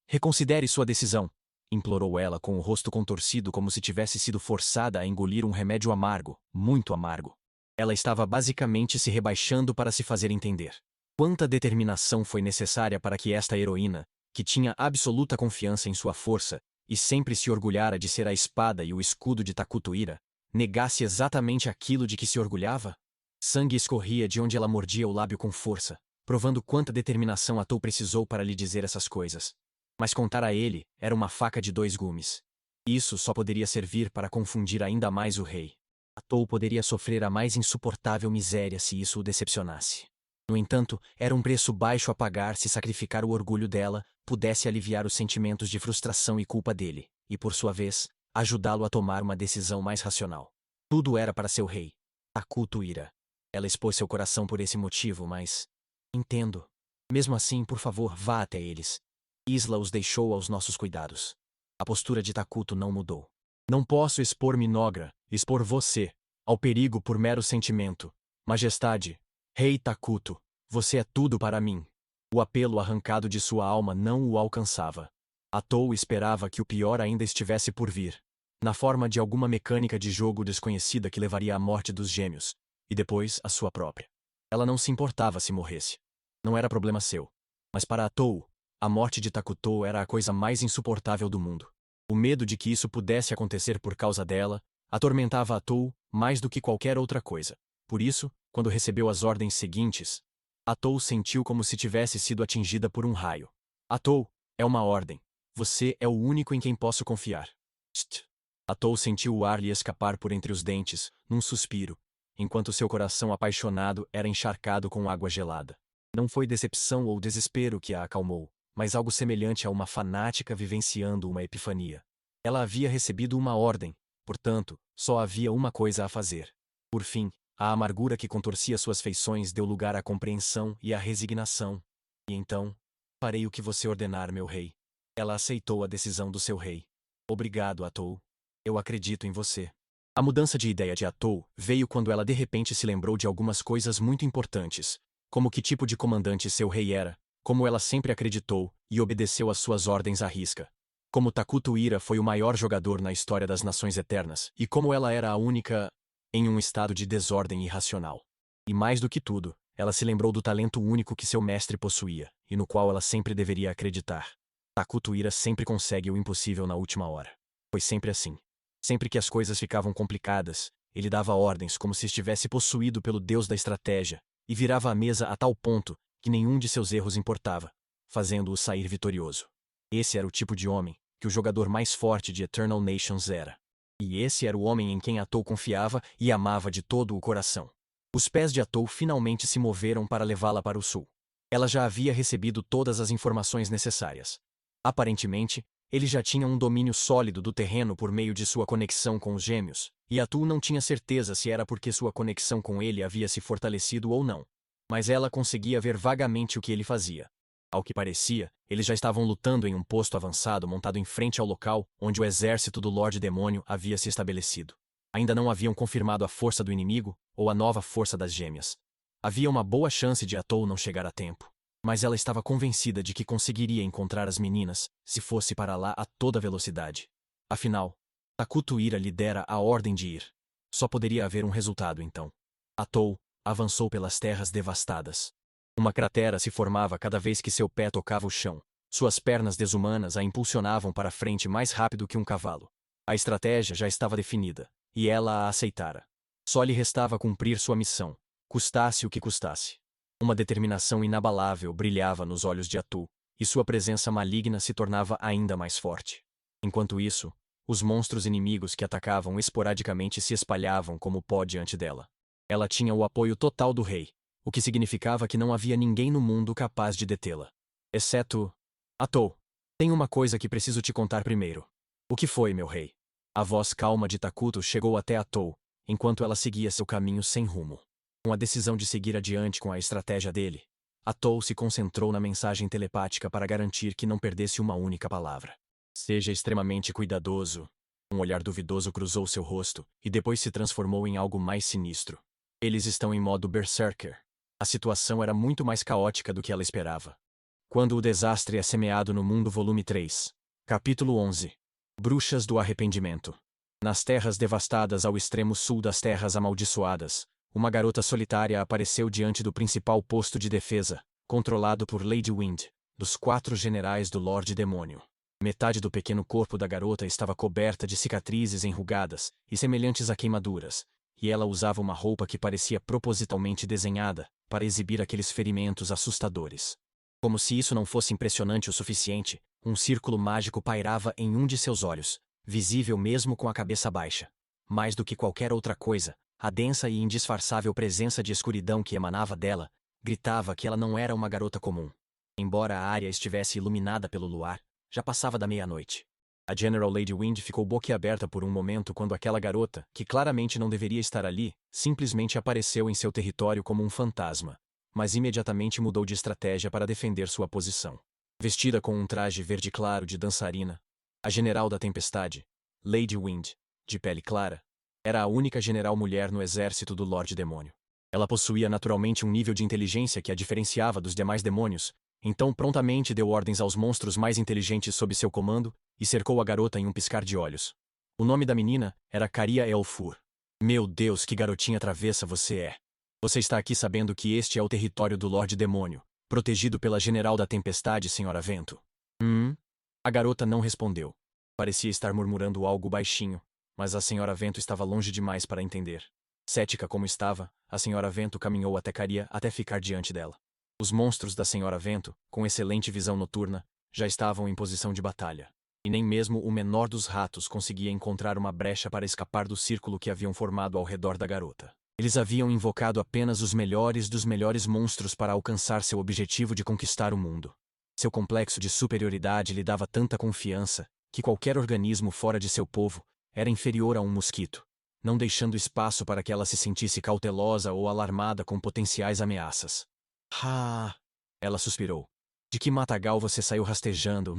reconsidere sua decisão, implorou ela com o rosto contorcido como se tivesse sido forçada a engolir um remédio amargo, muito amargo. Ela estava basicamente se rebaixando para se fazer entender. Quanta determinação foi necessária para que esta heroína, que tinha absoluta confiança em sua força, e sempre se orgulhara de ser a espada e o escudo de Takutoira, negasse exatamente aquilo de que se orgulhava? Sangue escorria de onde ela mordia o lábio com força, provando quanta determinação Atou precisou para lhe dizer essas coisas. Mas contar a ele era uma faca de dois gumes. Isso só poderia servir para confundir ainda mais o rei. Atou poderia sofrer a mais insuportável miséria se isso o decepcionasse. No entanto, era um preço baixo a pagar se sacrificar o orgulho dela pudesse aliviar os sentimentos de frustração e culpa dele, e por sua vez, ajudá-lo a tomar uma decisão mais racional. Tudo era para seu rei, Takutoira. Ela expôs seu coração por esse motivo, mas... Entendo. Mesmo assim, por favor, vá até eles. Isla os deixou aos nossos cuidados. A postura de Takuto não mudou. Não posso expor Minogra, expor você, ao perigo por mero sentimento. Majestade, Rei Takuto, você é tudo para mim. O apelo arrancado de sua alma não o alcançava. Atou esperava que o pior ainda estivesse por vir, na forma de alguma mecânica de jogo desconhecida que levaria à morte dos gêmeos, e depois a sua própria. Ela não se importava se morresse. Não era problema seu. Mas para Atou, a morte de Takuto era a coisa mais insuportável do mundo. O medo de que isso pudesse acontecer por causa dela atormentava Atou mais do que qualquer outra coisa. Por isso, quando recebeu as ordens seguintes, Atou sentiu como se tivesse sido atingida por um raio. Atou, é uma ordem. Você é o único em quem posso confiar. Tst. Atou sentiu o ar lhe escapar por entre os dentes, num suspiro, enquanto seu coração apaixonado era encharcado com água gelada. Não foi decepção ou desespero que a acalmou, mas algo semelhante a uma fanática vivenciando uma epifania. Ela havia recebido uma ordem, portanto, só havia uma coisa a fazer. Por fim, a amargura que contorcia suas feições deu lugar à compreensão e à resignação. E então, farei o que você ordenar, meu rei. Ela aceitou a decisão do seu rei. Obrigado, Atou. Eu acredito em você. A mudança de ideia de Atou veio quando ela de repente se lembrou de algumas coisas muito importantes, como que tipo de comandante seu rei era, como ela sempre acreditou e obedeceu às suas ordens à risca, como Takutoira foi o maior jogador na história das Nações Eternas e como ela era a única em um estado de desordem irracional. E mais do que tudo, ela se lembrou do talento único que seu mestre possuía e no qual ela sempre deveria acreditar. Takutoira sempre consegue o impossível na última hora. Foi sempre assim. Sempre que as coisas ficavam complicadas, ele dava ordens como se estivesse possuído pelo deus da estratégia, e virava a mesa a tal ponto que nenhum de seus erros importava, fazendo-o sair vitorioso. Esse era o tipo de homem que o jogador mais forte de Eternal Nations era. E esse era o homem em quem Atou confiava e amava de todo o coração. Os pés de Atou finalmente se moveram para levá-la para o sul. Ela já havia recebido todas as informações necessárias. Aparentemente, ele já tinha um domínio sólido do terreno por meio de sua conexão com os gêmeos, e Atou não tinha certeza se era porque sua conexão com ele havia se fortalecido ou não. Mas ela conseguia ver vagamente o que ele fazia. Ao que parecia, eles já estavam lutando em um posto avançado montado em frente ao local onde o exército do Lorde Demônio havia se estabelecido. Ainda não haviam confirmado a força do inimigo ou a nova força das gêmeas. Havia uma boa chance de Atou não chegar a tempo. Mas ela estava convencida de que conseguiria encontrar as meninas, se fosse para lá a toda velocidade. Afinal, Takutoira lhe dera a ordem de ir. Só poderia haver um resultado então. Atou avançou pelas terras devastadas. Uma cratera se formava cada vez que seu pé tocava o chão. Suas pernas desumanas a impulsionavam para frente mais rápido que um cavalo. A estratégia já estava definida, e ela a aceitara. Só lhe restava cumprir sua missão, custasse o que custasse. Uma determinação inabalável brilhava nos olhos de Atou, e sua presença maligna se tornava ainda mais forte. Enquanto isso, os monstros inimigos que atacavam esporadicamente se espalhavam como pó diante dela. Ela tinha o apoio total do rei, o que significava que não havia ninguém no mundo capaz de detê-la. Exceto... Atou, tem uma coisa que preciso te contar primeiro. O que foi, meu rei? A voz calma de Takuto chegou até Atou, enquanto ela seguia seu caminho sem rumo. Com a decisão de seguir adiante com a estratégia dele, Atol se concentrou na mensagem telepática para garantir que não perdesse uma única palavra. Seja extremamente cuidadoso. Um olhar duvidoso cruzou seu rosto, e depois se transformou em algo mais sinistro. Eles estão em modo Berserker. A situação era muito mais caótica do que ela esperava. Quando o desastre é semeado no mundo, volume 3. Capítulo 11. Bruxas do Arrependimento. Nas terras devastadas ao extremo sul das Terras Amaldiçoadas, uma garota solitária apareceu diante do principal posto de defesa, controlado por Lady Wind, dos 4 generais do Lorde Demônio. Metade do pequeno corpo da garota estava coberta de cicatrizes enrugadas e semelhantes a queimaduras, e ela usava uma roupa que parecia propositalmente desenhada para exibir aqueles ferimentos assustadores. Como se isso não fosse impressionante o suficiente, um círculo mágico pairava em um de seus olhos, visível mesmo com a cabeça baixa. Mais do que qualquer outra coisa, a densa e indisfarçável presença de escuridão que emanava dela gritava que ela não era uma garota comum. Embora a área estivesse iluminada pelo luar, já passava da meia-noite. A General Lady Wind ficou boquiaberta por um momento quando aquela garota, que claramente não deveria estar ali, simplesmente apareceu em seu território como um fantasma, mas imediatamente mudou de estratégia para defender sua posição. Vestida com um traje verde claro de dançarina, a General da Tempestade, Lady Wind, de pele clara, era a única general mulher no exército do Lorde Demônio. Ela possuía naturalmente um nível de inteligência que a diferenciava dos demais demônios, então prontamente deu ordens aos monstros mais inteligentes sob seu comando e cercou a garota em um piscar de olhos. O nome da menina era Caria Elfur. Meu Deus, que garotinha travessa você é! Você está aqui sabendo que este é o território do Lorde Demônio, protegido pela General da Tempestade, Senhora Vento. A garota não respondeu. Parecia estar murmurando algo baixinho, mas a Senhora Vento estava longe demais para entender. Cética como estava, a Senhora Vento caminhou até Caria até ficar diante dela. Os monstros da Senhora Vento, com excelente visão noturna, já estavam em posição de batalha. E nem mesmo o menor dos ratos conseguia encontrar uma brecha para escapar do círculo que haviam formado ao redor da garota. Eles haviam invocado apenas os melhores dos melhores monstros para alcançar seu objetivo de conquistar o mundo. Seu complexo de superioridade lhe dava tanta confiança que qualquer organismo fora de seu povo era inferior a um mosquito, não deixando espaço para que ela se sentisse cautelosa ou alarmada com potenciais ameaças. Ah! Ela suspirou. De que matagal você saiu rastejando?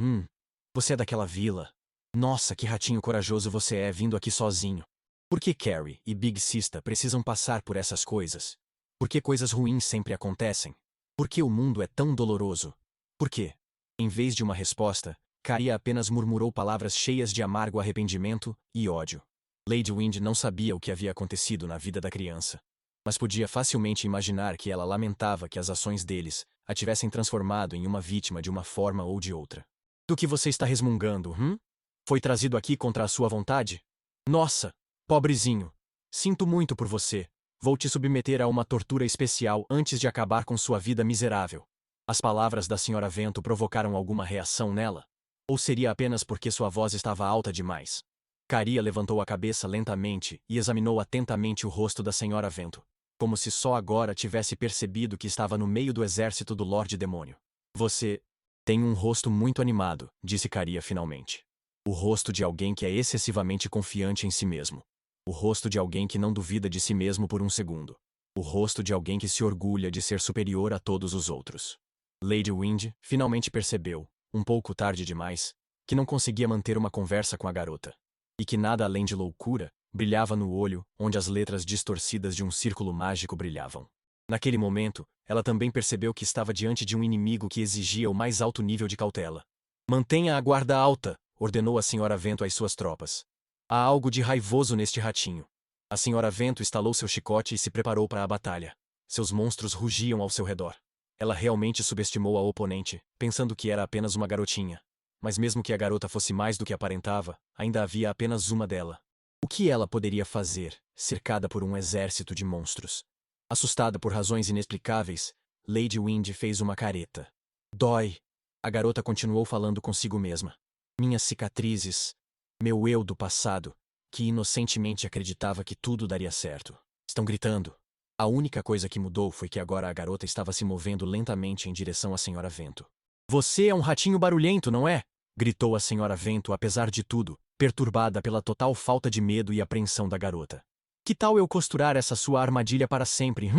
Você é daquela vila. Nossa, que ratinho corajoso você é vindo aqui sozinho. Por que Carrie e Big Sista precisam passar por essas coisas? Por que coisas ruins sempre acontecem? Por que o mundo é tão doloroso? Por quê? Em vez de uma resposta, Caria apenas murmurou palavras cheias de amargo arrependimento e ódio. Lady Wind não sabia o que havia acontecido na vida da criança, mas podia facilmente imaginar que ela lamentava que as ações deles a tivessem transformado em uma vítima de uma forma ou de outra. Do que você está resmungando, Foi trazido aqui contra a sua vontade? Nossa, pobrezinho. Sinto muito por você. Vou te submeter a uma tortura especial antes de acabar com sua vida miserável. As palavras da Senhora Vento provocaram alguma reação nela? Ou seria apenas porque sua voz estava alta demais? Caria levantou a cabeça lentamente e examinou atentamente o rosto da Senhora Vento, como se só agora tivesse percebido que estava no meio do exército do Lorde Demônio. Você tem um rosto muito animado, disse Caria finalmente. O rosto de alguém que é excessivamente confiante em si mesmo. O rosto de alguém que não duvida de si mesmo por um segundo. O rosto de alguém que se orgulha de ser superior a todos os outros. Lady Wind finalmente percebeu, um pouco tarde demais, que não conseguia manter uma conversa com a garota. E que nada além de loucura brilhava no olho, onde as letras distorcidas de um círculo mágico brilhavam. Naquele momento, ela também percebeu que estava diante de um inimigo que exigia o mais alto nível de cautela. Mantenha a guarda alta, ordenou a Senhora Vento às suas tropas. Há algo de raivoso neste ratinho. A Senhora Vento estalou seu chicote e se preparou para a batalha. Seus monstros rugiam ao seu redor. Ela realmente subestimou a oponente, pensando que era apenas uma garotinha. Mas mesmo que a garota fosse mais do que aparentava, ainda havia apenas uma dela. O que ela poderia fazer, cercada por um exército de monstros? Assustada por razões inexplicáveis, Lady Wind fez uma careta. Dói. A garota continuou falando consigo mesma. Minhas cicatrizes. Meu eu do passado, que inocentemente acreditava que tudo daria certo. Estão gritando. A única coisa que mudou foi que agora a garota estava se movendo lentamente em direção à Senhora Vento. Você é um ratinho barulhento, não é? Gritou a Senhora Vento apesar de tudo, perturbada pela total falta de medo e apreensão da garota. Que tal eu costurar essa sua armadilha para sempre,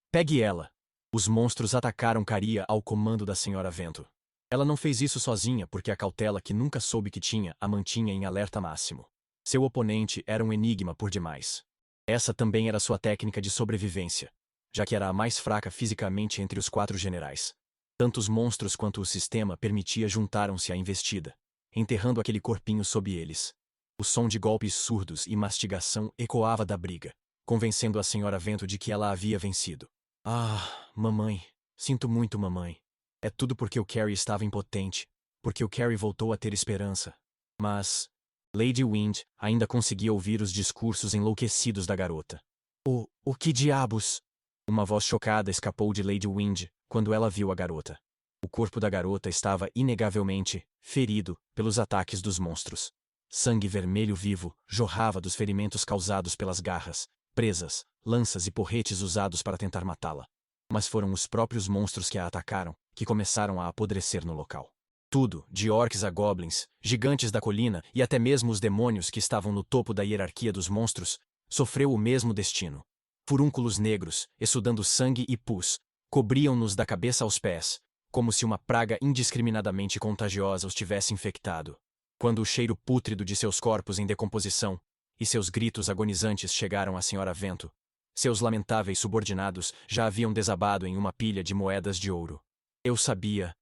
Pegue ela. Os monstros atacaram Caria ao comando da Senhora Vento. Ela não fez isso sozinha porque a cautela que nunca soube que tinha a mantinha em alerta máximo. Seu oponente era um enigma por demais. Essa também era sua técnica de sobrevivência, já que era a mais fraca fisicamente entre os 4 generais. Tanto os monstros quanto o sistema permitia juntaram-se à investida, enterrando aquele corpinho sob eles. O som de golpes surdos e mastigação ecoava da briga, convencendo a Senhora Vento de que ela havia vencido. Ah, mamãe. Sinto muito, mamãe. É tudo porque o Carrie estava impotente, porque o Carrie voltou a ter esperança. Mas Lady Wind ainda conseguia ouvir os discursos enlouquecidos da garota. O que diabos? Uma voz chocada escapou de Lady Wind quando ela viu a garota. O corpo da garota estava inegavelmente ferido pelos ataques dos monstros. Sangue vermelho vivo jorrava dos ferimentos causados pelas garras, presas, lanças e porretes usados para tentar matá-la. Mas foram os próprios monstros que a atacaram, que começaram a apodrecer no local. Tudo, de orcs a goblins, gigantes da colina e até mesmo os demônios que estavam no topo da hierarquia dos monstros, sofreu o mesmo destino. Furúnculos negros, exudando sangue e pus, cobriam-nos da cabeça aos pés, como se uma praga indiscriminadamente contagiosa os tivesse infectado. Quando o cheiro pútrido de seus corpos em decomposição e seus gritos agonizantes chegaram à Senhora Vento, seus lamentáveis subordinados já haviam desabado em uma pilha de moedas de ouro. Eu sabia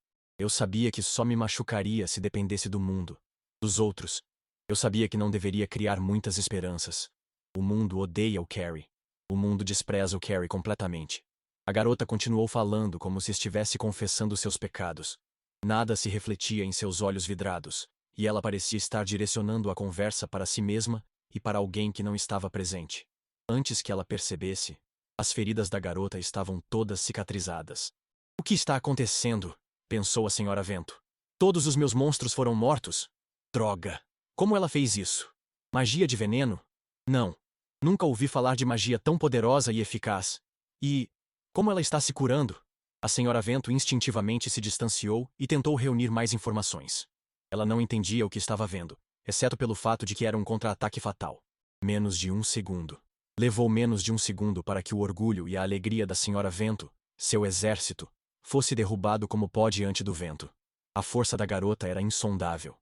que só me machucaria se dependesse do mundo, dos outros. Eu sabia que não deveria criar muitas esperanças. O mundo odeia o Carrie. O mundo despreza o Carrie completamente. A garota continuou falando como se estivesse confessando seus pecados. Nada se refletia em seus olhos vidrados, e ela parecia estar direcionando a conversa para si mesma e para alguém que não estava presente. Antes que ela percebesse, as feridas da garota estavam todas cicatrizadas. O que está acontecendo? Pensou a Senhora Vento. Todos os meus monstros foram mortos? Droga! Como ela fez isso? Magia de veneno? Não. Nunca ouvi falar de magia tão poderosa e eficaz. E como ela está se curando? A Senhora Vento instintivamente se distanciou e tentou reunir mais informações. Ela não entendia o que estava vendo, exceto pelo fato de que era um contra-ataque fatal. Menos de 1 segundo. Levou menos de 1 segundo para que o orgulho e a alegria da Senhora Vento, seu exército, fosse derrubado como pó diante do vento. A força da garota era insondável.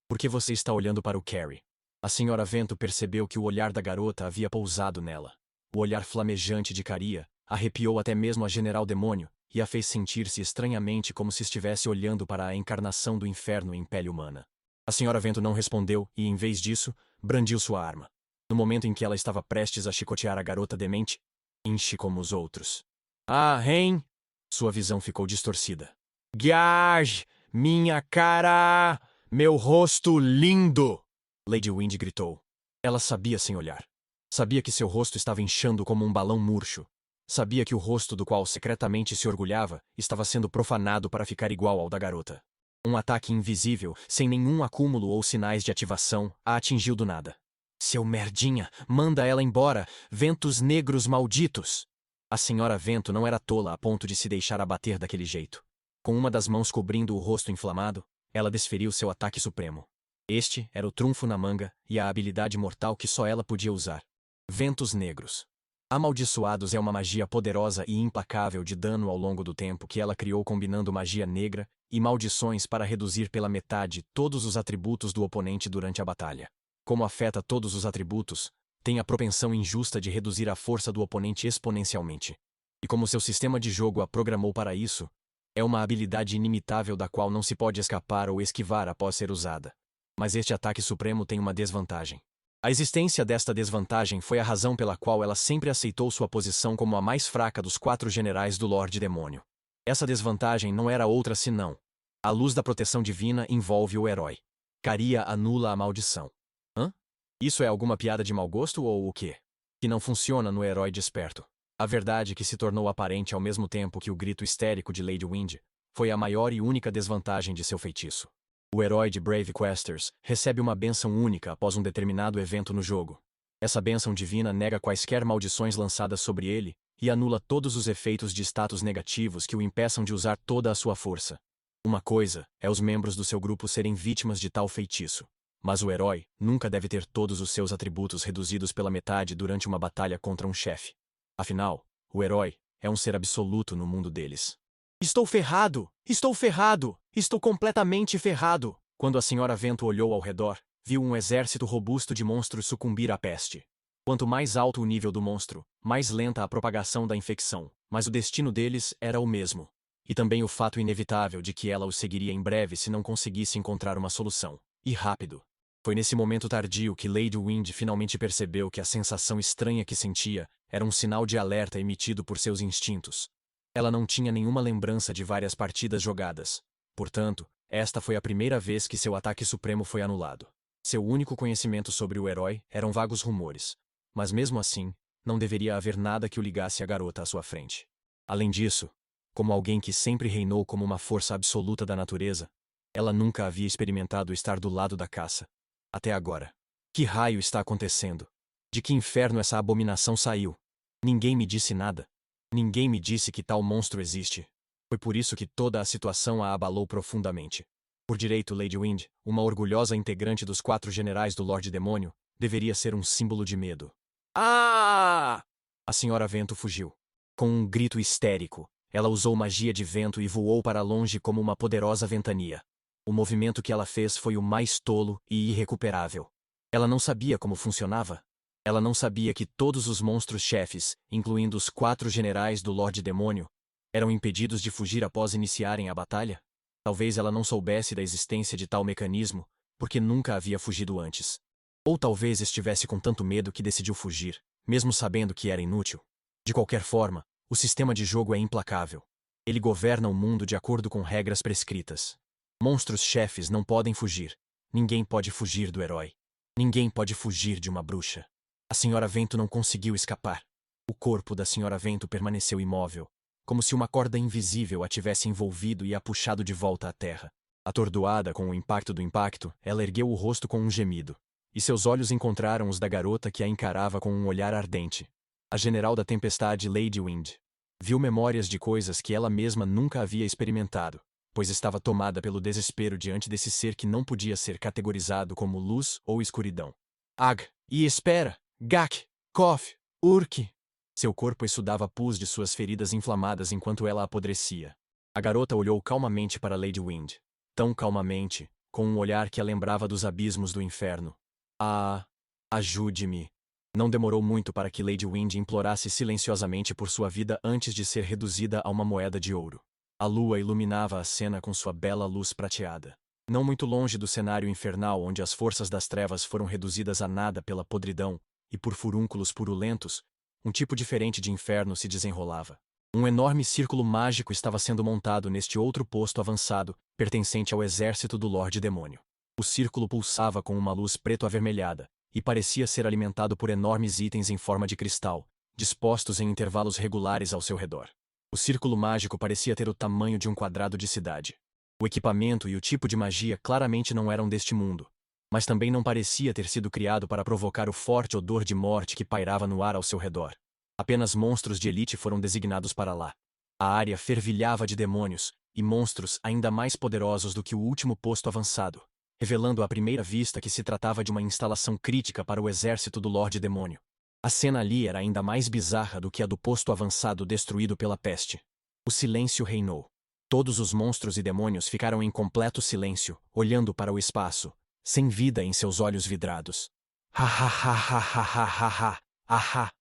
Por que você está olhando para o Carrie? A Senhora Vento percebeu que o olhar da garota havia pousado nela. O olhar flamejante de Caria arrepiou até mesmo a General Demônio e a fez sentir-se estranhamente como se estivesse olhando para a encarnação do inferno em pele humana. A Senhora Vento não respondeu e, em vez disso, brandiu sua arma. No momento em que ela estava prestes a chicotear a garota demente, enche como os outros. Ah, hein? Sua visão ficou distorcida. Gyaj! Minha cara! Meu rosto lindo! Lady Wind gritou. Ela sabia sem olhar. Sabia que seu rosto estava inchando como um balão murcho. Sabia que o rosto do qual secretamente se orgulhava estava sendo profanado para ficar igual ao da garota. Um ataque invisível, sem nenhum acúmulo ou sinais de ativação, a atingiu do nada. Seu merdinha, manda ela embora, ventos negros malditos! A Senhora Vento não era tola a ponto de se deixar abater daquele jeito. Com uma das mãos cobrindo o rosto inflamado, ela desferiu seu ataque supremo. Este era o trunfo na manga e a habilidade mortal que só ela podia usar. Ventos negros. Amaldiçoados é uma magia poderosa e implacável de dano ao longo do tempo que ela criou combinando magia negra e maldições para reduzir pela metade todos os atributos do oponente durante a batalha. Como afeta todos os atributos, tem a propensão injusta de reduzir a força do oponente exponencialmente. E como seu sistema de jogo a programou para isso, é uma habilidade inimitável da qual não se pode escapar ou esquivar após ser usada. Mas este ataque supremo tem uma desvantagem. A existência desta desvantagem foi a razão pela qual ela sempre aceitou sua posição como a mais fraca dos 4 generais do Lorde Demônio. Essa desvantagem não era outra senão: a luz da proteção divina envolve o herói. Caria anula a maldição. Hã? Isso é alguma piada de mau gosto ou o quê? Que não funciona no herói desperto. A verdade que se tornou aparente ao mesmo tempo que o grito histérico de Lady Wind foi a maior e única desvantagem de seu feitiço. O herói de Brave Questers recebe uma bênção única após um determinado evento no jogo. Essa bênção divina nega quaisquer maldições lançadas sobre ele e anula todos os efeitos de status negativos que o impeçam de usar toda a sua força. Uma coisa é os membros do seu grupo serem vítimas de tal feitiço, mas o herói nunca deve ter todos os seus atributos reduzidos pela metade durante uma batalha contra um chefe. Afinal, o herói é um ser absoluto no mundo deles. Estou ferrado! Estou ferrado! Estou completamente ferrado! Quando a Senhora Vento olhou ao redor, viu um exército robusto de monstros sucumbir à peste. Quanto mais alto o nível do monstro, mais lenta a propagação da infecção, mas o destino deles era o mesmo. E também o fato inevitável de que ela os seguiria em breve se não conseguisse encontrar uma solução. E rápido. Foi nesse momento tardio que Lady Wind finalmente percebeu que a sensação estranha que sentia era um sinal de alerta emitido por seus instintos. Ela não tinha nenhuma lembrança de várias partidas jogadas. Portanto, esta foi a primeira vez que seu ataque supremo foi anulado. Seu único conhecimento sobre o herói eram vagos rumores. Mas mesmo assim, não deveria haver nada que o ligasse à garota à sua frente. Além disso, como alguém que sempre reinou como uma força absoluta da natureza, ela nunca havia experimentado estar do lado da caça. Até agora. Que raio está acontecendo? De que inferno essa abominação saiu? Ninguém me disse nada. Ninguém me disse que tal monstro existe. Foi por isso que toda a situação a abalou profundamente. Por direito, Lady Wind, uma orgulhosa integrante dos 4 generais do Lorde Demônio, deveria ser um símbolo de medo. Ah! A Senhora Vento fugiu. Com um grito histérico, ela usou magia de vento e voou para longe como uma poderosa ventania. O movimento que ela fez foi o mais tolo e irrecuperável. Ela não sabia como funcionava. Ela não sabia que todos os monstros-chefes, incluindo os 4 generais do Lorde Demônio, eram impedidos de fugir após iniciarem a batalha? Talvez ela não soubesse da existência de tal mecanismo, porque nunca havia fugido antes. Ou talvez estivesse com tanto medo que decidiu fugir, mesmo sabendo que era inútil. De qualquer forma, o sistema de jogo é implacável. Ele governa o mundo de acordo com regras prescritas. Monstros-chefes não podem fugir. Ninguém pode fugir do herói. Ninguém pode fugir de uma bruxa. A Senhora Vento não conseguiu escapar. O corpo da Senhora Vento permaneceu imóvel, como se uma corda invisível a tivesse envolvido e a puxado de volta à terra. Atordoada com o impacto do impacto, ela ergueu o rosto com um gemido. E seus olhos encontraram os da garota que a encarava com um olhar ardente. A general da tempestade Lady Wind. Viu memórias de coisas que ela mesma nunca havia experimentado, pois estava tomada pelo desespero diante desse ser que não podia ser categorizado como luz ou escuridão. Ag, e espera! Gak! Kof! Urk! Seu corpo exudava pus de suas feridas inflamadas enquanto ela apodrecia. A garota olhou calmamente para Lady Wind. Tão calmamente, com um olhar que a lembrava dos abismos do inferno. Ah, ajude-me. Não demorou muito para que Lady Wind implorasse silenciosamente por sua vida antes de ser reduzida a uma moeda de ouro. A lua iluminava a cena com sua bela luz prateada. Não muito longe do cenário infernal onde as forças das trevas foram reduzidas a nada pela podridão e por furúnculos purulentos, um tipo diferente de inferno se desenrolava. Um enorme círculo mágico estava sendo montado neste outro posto avançado, pertencente ao exército do Lorde Demônio. O círculo pulsava com uma luz preto-avermelhada, e parecia ser alimentado por enormes itens em forma de cristal, dispostos em intervalos regulares ao seu redor. O círculo mágico parecia ter o tamanho de um quadrado de cidade. O equipamento e o tipo de magia claramente não eram deste mundo, mas também não parecia ter sido criado para provocar o forte odor de morte que pairava no ar ao seu redor. Apenas monstros de elite foram designados para lá. A área fervilhava de demônios, e monstros ainda mais poderosos do que o último posto avançado, revelando à primeira vista que se tratava de uma instalação crítica para o exército do Lorde Demônio. A cena ali era ainda mais bizarra do que a do posto avançado destruído pela peste. O silêncio reinou. Todos os monstros e demônios ficaram em completo silêncio, olhando para o espaço, sem vida em seus olhos vidrados. Ha ha ha ha ha ha ha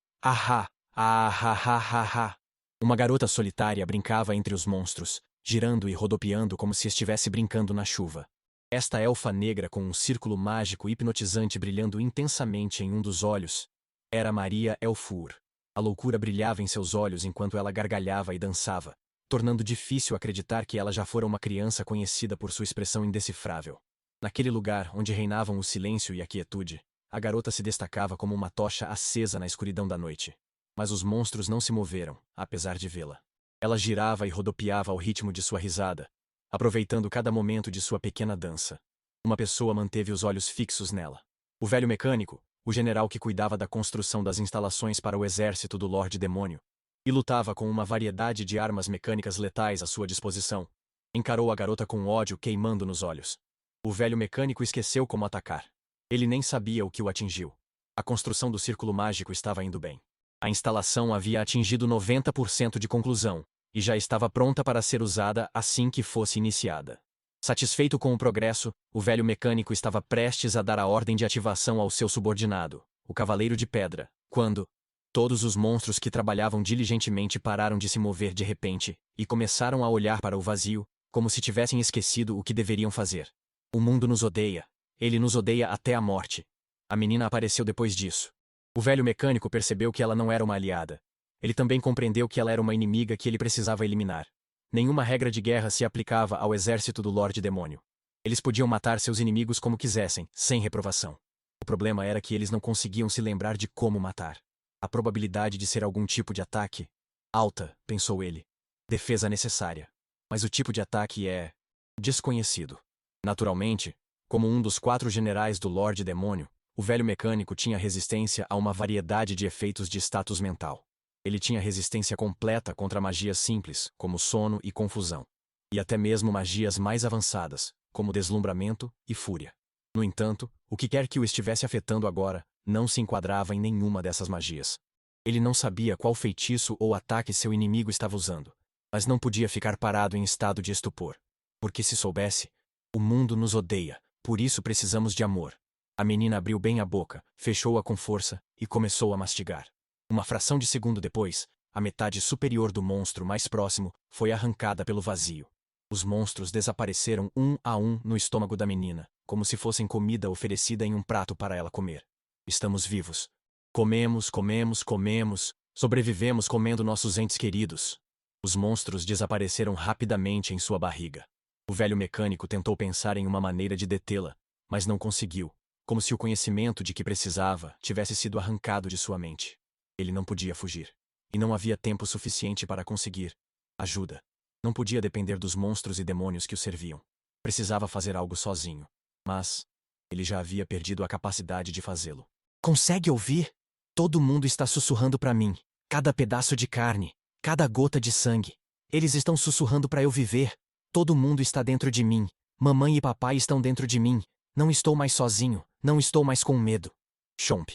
ha ha ha. Uma garota solitária brincava entre os monstros, girando e rodopiando como se estivesse brincando na chuva. Esta elfa negra com um círculo mágico hipnotizante brilhando intensamente em um dos olhos era Maria Elfur. A loucura brilhava em seus olhos enquanto ela gargalhava e dançava, tornando difícil acreditar que ela já fora uma criança conhecida por sua expressão indecifrável. Naquele lugar onde reinavam o silêncio e a quietude, a garota se destacava como uma tocha acesa na escuridão da noite. Mas os monstros não se moveram, apesar de vê-la. Ela girava e rodopiava ao ritmo de sua risada, aproveitando cada momento de sua pequena dança. Uma pessoa manteve os olhos fixos nela. O velho mecânico, o general que cuidava da construção das instalações para o exército do Lorde Demônio, e lutava com uma variedade de armas mecânicas letais à sua disposição, encarou a garota com ódio queimando nos olhos. O velho mecânico esqueceu como atacar. Ele nem sabia o que o atingiu. A construção do círculo mágico estava indo bem. A instalação havia atingido 90% de conclusão, e já estava pronta para ser usada assim que fosse iniciada. Satisfeito com o progresso, o velho mecânico estava prestes a dar a ordem de ativação ao seu subordinado, o Cavaleiro de Pedra, quando todos os monstros que trabalhavam diligentemente pararam de se mover de repente e começaram a olhar para o vazio, como se tivessem esquecido o que deveriam fazer. O mundo nos odeia. Ele nos odeia até a morte. A menina apareceu depois disso. O velho mecânico percebeu que ela não era uma aliada. Ele também compreendeu que ela era uma inimiga que ele precisava eliminar. Nenhuma regra de guerra se aplicava ao exército do Lorde Demônio. Eles podiam matar seus inimigos como quisessem, sem reprovação. O problema era que eles não conseguiam se lembrar de como matar. A probabilidade de ser algum tipo de ataque? Alta, pensou ele. Defesa necessária. Mas o tipo de ataque é desconhecido. Naturalmente, como um dos 4 generais do Lorde Demônio, o velho mecânico tinha resistência a uma variedade de efeitos de status mental. Ele tinha resistência completa contra magias simples, como sono e confusão. E até mesmo magias mais avançadas, como deslumbramento e fúria. No entanto, o que quer que o estivesse afetando agora, não se enquadrava em nenhuma dessas magias. Ele não sabia qual feitiço ou ataque seu inimigo estava usando, mas não podia ficar parado em estado de estupor. Porque se soubesse, o mundo nos odeia, por isso precisamos de amor. A menina abriu bem a boca, fechou-a com força e começou a mastigar. Uma fração de segundo depois, a metade superior do monstro mais próximo foi arrancada pelo vazio. Os monstros desapareceram um a um no estômago da menina, como se fossem comida oferecida em um prato para ela comer. Estamos vivos. Comemos, comemos, comemos, sobrevivemos comendo nossos entes queridos. Os monstros desapareceram rapidamente em sua barriga. O velho mecânico tentou pensar em uma maneira de detê-la, mas não conseguiu, como se o conhecimento de que precisava tivesse sido arrancado de sua mente. Ele não podia fugir. E não havia tempo suficiente para conseguir ajuda. Não podia depender dos monstros e demônios que o serviam. Precisava fazer algo sozinho. Mas ele já havia perdido a capacidade de fazê-lo. Consegue ouvir? Todo mundo está sussurrando para mim. Cada pedaço de carne, cada gota de sangue. Eles estão sussurrando para eu viver. Todo mundo está dentro de mim. Mamãe e papai estão dentro de mim. Não estou mais sozinho. Não estou mais com medo. Chomp.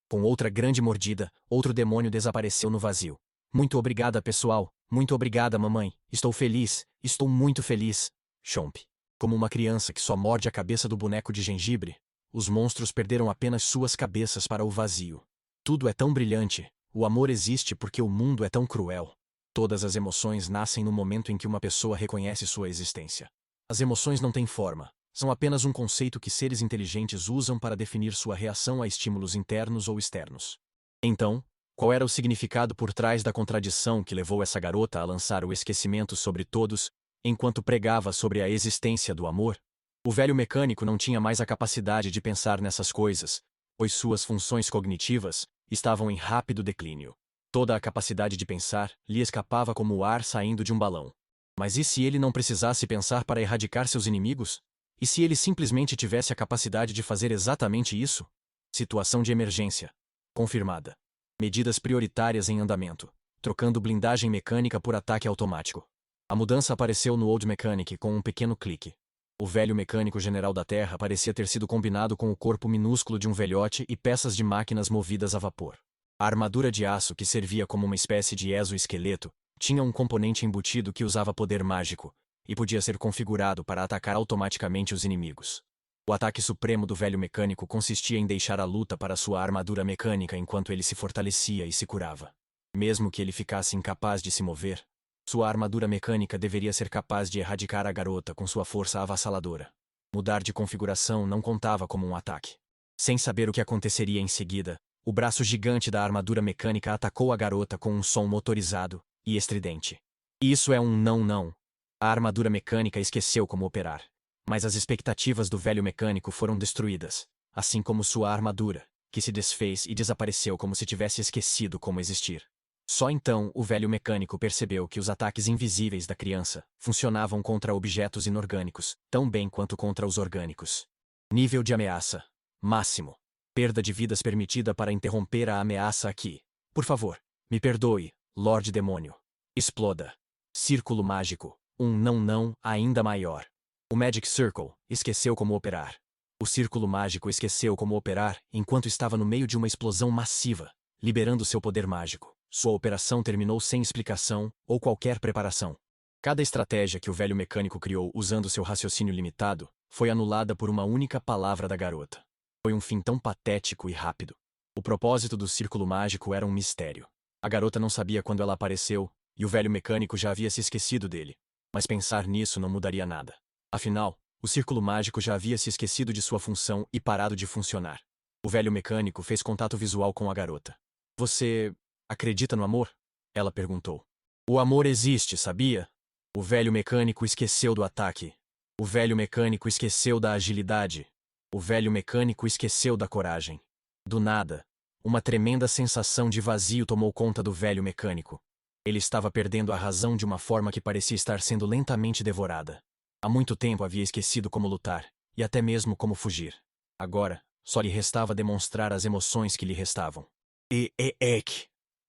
Com outra grande mordida, outro demônio desapareceu no vazio. Muito obrigada, pessoal. Muito obrigada, mamãe. Estou feliz. Estou muito feliz. Chomp. Como uma criança que só morde a cabeça do boneco de gengibre, os monstros perderam apenas suas cabeças para o vazio. Tudo é tão brilhante. O amor existe porque o mundo é tão cruel. Todas as emoções nascem no momento em que uma pessoa reconhece sua existência. As emoções não têm forma. São apenas um conceito que seres inteligentes usam para definir sua reação a estímulos internos ou externos. Então, qual era o significado por trás da contradição que levou essa garota a lançar o esquecimento sobre todos, enquanto pregava sobre a existência do amor? O velho mecânico não tinha mais a capacidade de pensar nessas coisas, pois suas funções cognitivas estavam em rápido declínio. Toda a capacidade de pensar lhe escapava como o ar saindo de um balão. Mas e se ele não precisasse pensar para erradicar seus inimigos? E se ele simplesmente tivesse a capacidade de fazer exatamente isso? Situação de emergência. Confirmada. Medidas prioritárias em andamento. Trocando blindagem mecânica por ataque automático. A mudança apareceu no Old Mechanic com um pequeno clique. O velho mecânico general da Terra parecia ter sido combinado com o corpo minúsculo de um velhote e peças de máquinas movidas a vapor. A armadura de aço que servia como uma espécie de exoesqueleto tinha um componente embutido que usava poder mágico, e podia ser configurado para atacar automaticamente os inimigos. O ataque supremo do velho mecânico consistia em deixar a luta para sua armadura mecânica enquanto ele se fortalecia e se curava. Mesmo que ele ficasse incapaz de se mover, sua armadura mecânica deveria ser capaz de erradicar a garota com sua força avassaladora. Mudar de configuração não contava como um ataque. Sem saber o que aconteceria em seguida, o braço gigante da armadura mecânica atacou a garota com um som motorizado e estridente. Isso é um não. A armadura mecânica esqueceu como operar. Mas as expectativas do velho mecânico foram destruídas, assim como sua armadura, que se desfez e desapareceu como se tivesse esquecido como existir. Só então o velho mecânico percebeu que os ataques invisíveis da criança funcionavam contra objetos inorgânicos, tão bem quanto contra os orgânicos. Nível de ameaça. Máximo. Perda de vidas permitida para interromper a ameaça aqui. Por favor, me perdoe, Lorde Demônio. Exploda. Círculo mágico. Um não ainda maior. O Magic Circle esqueceu como operar. O círculo mágico esqueceu como operar enquanto estava no meio de uma explosão massiva, liberando seu poder mágico. Sua operação terminou sem explicação ou qualquer preparação. Cada estratégia que o velho mecânico criou usando seu raciocínio limitado foi anulada por uma única palavra da garota. Foi um fim tão patético e rápido. O propósito do círculo mágico era um mistério. A garota não sabia quando ela apareceu, e o velho mecânico já havia se esquecido dele. Mas pensar nisso não mudaria nada. Afinal, o círculo mágico já havia se esquecido de sua função e parado de funcionar. O velho mecânico fez contato visual com a garota. Você acredita no amor? Ela perguntou. O amor existe, sabia? O velho mecânico esqueceu do ataque. O velho mecânico esqueceu da agilidade. O velho mecânico esqueceu da coragem. Do nada, uma tremenda sensação de vazio tomou conta do velho mecânico. Ele estava perdendo a razão de uma forma que parecia estar sendo lentamente devorada. Há muito tempo havia esquecido como lutar, e até mesmo como fugir. Agora, só lhe restava demonstrar as emoções que lhe restavam.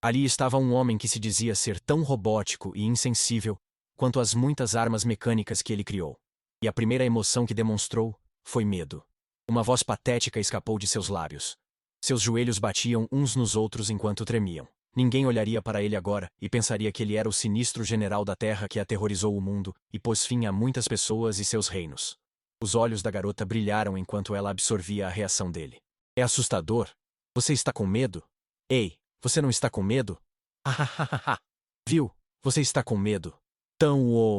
Ali estava um homem que se dizia ser tão robótico e insensível quanto as muitas armas mecânicas que ele criou. E a primeira emoção que demonstrou foi medo. Uma voz patética escapou de seus lábios. Seus joelhos batiam uns nos outros enquanto tremiam. Ninguém olharia para ele agora e pensaria que ele era o sinistro general da Terra que aterrorizou o mundo e pôs fim a muitas pessoas e seus reinos. Os olhos da garota brilharam enquanto ela absorvia a reação dele. É assustador. Você está com medo? Ei, você não está com medo? Viu? Você está com medo.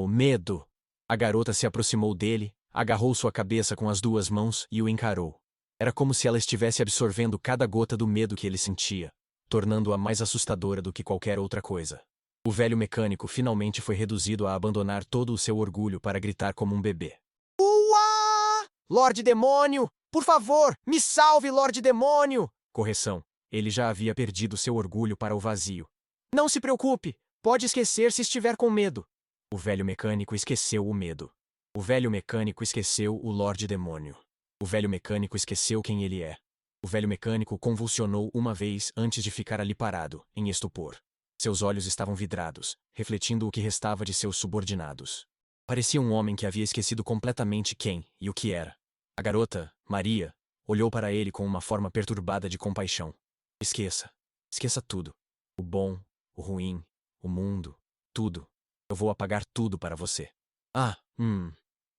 Medo. A garota se aproximou dele, agarrou sua cabeça com as duas mãos e o encarou. Era como se ela estivesse absorvendo cada gota do medo que ele sentia, tornando-a mais assustadora do que qualquer outra coisa. O velho mecânico finalmente foi reduzido a abandonar todo o seu orgulho para gritar como um bebê. Uá! Lorde Demônio! Por favor, me salve, Lorde Demônio! Correção. Ele já havia perdido seu orgulho para o vazio. Não se preocupe, pode esquecer se estiver com medo. O velho mecânico esqueceu o medo. O velho mecânico esqueceu o Lorde Demônio. O velho mecânico esqueceu quem ele é. O velho mecânico convulsionou uma vez antes de ficar ali parado, em estupor. Seus olhos estavam vidrados, refletindo o que restava de seus subordinados. Parecia um homem que havia esquecido completamente quem e o que era. A garota, Maria, olhou para ele com uma forma perturbada de compaixão. Esqueça. Esqueça tudo. O bom, o ruim, o mundo, tudo. Eu vou apagar tudo para você.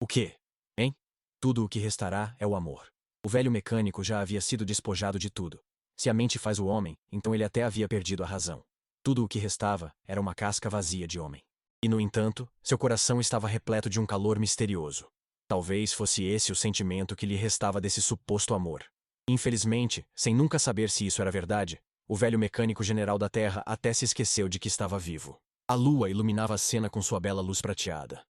O quê? Hein? Tudo o que restará é o amor. O velho mecânico já havia sido despojado de tudo. Se a mente faz o homem, então ele até havia perdido a razão. Tudo o que restava era uma casca vazia de homem. E, no entanto, seu coração estava repleto de um calor misterioso. Talvez fosse esse o sentimento que lhe restava desse suposto amor. Infelizmente, sem nunca saber se isso era verdade, o velho mecânico general da Terra até se esqueceu de que estava vivo. A lua iluminava a cena com sua bela luz prateada.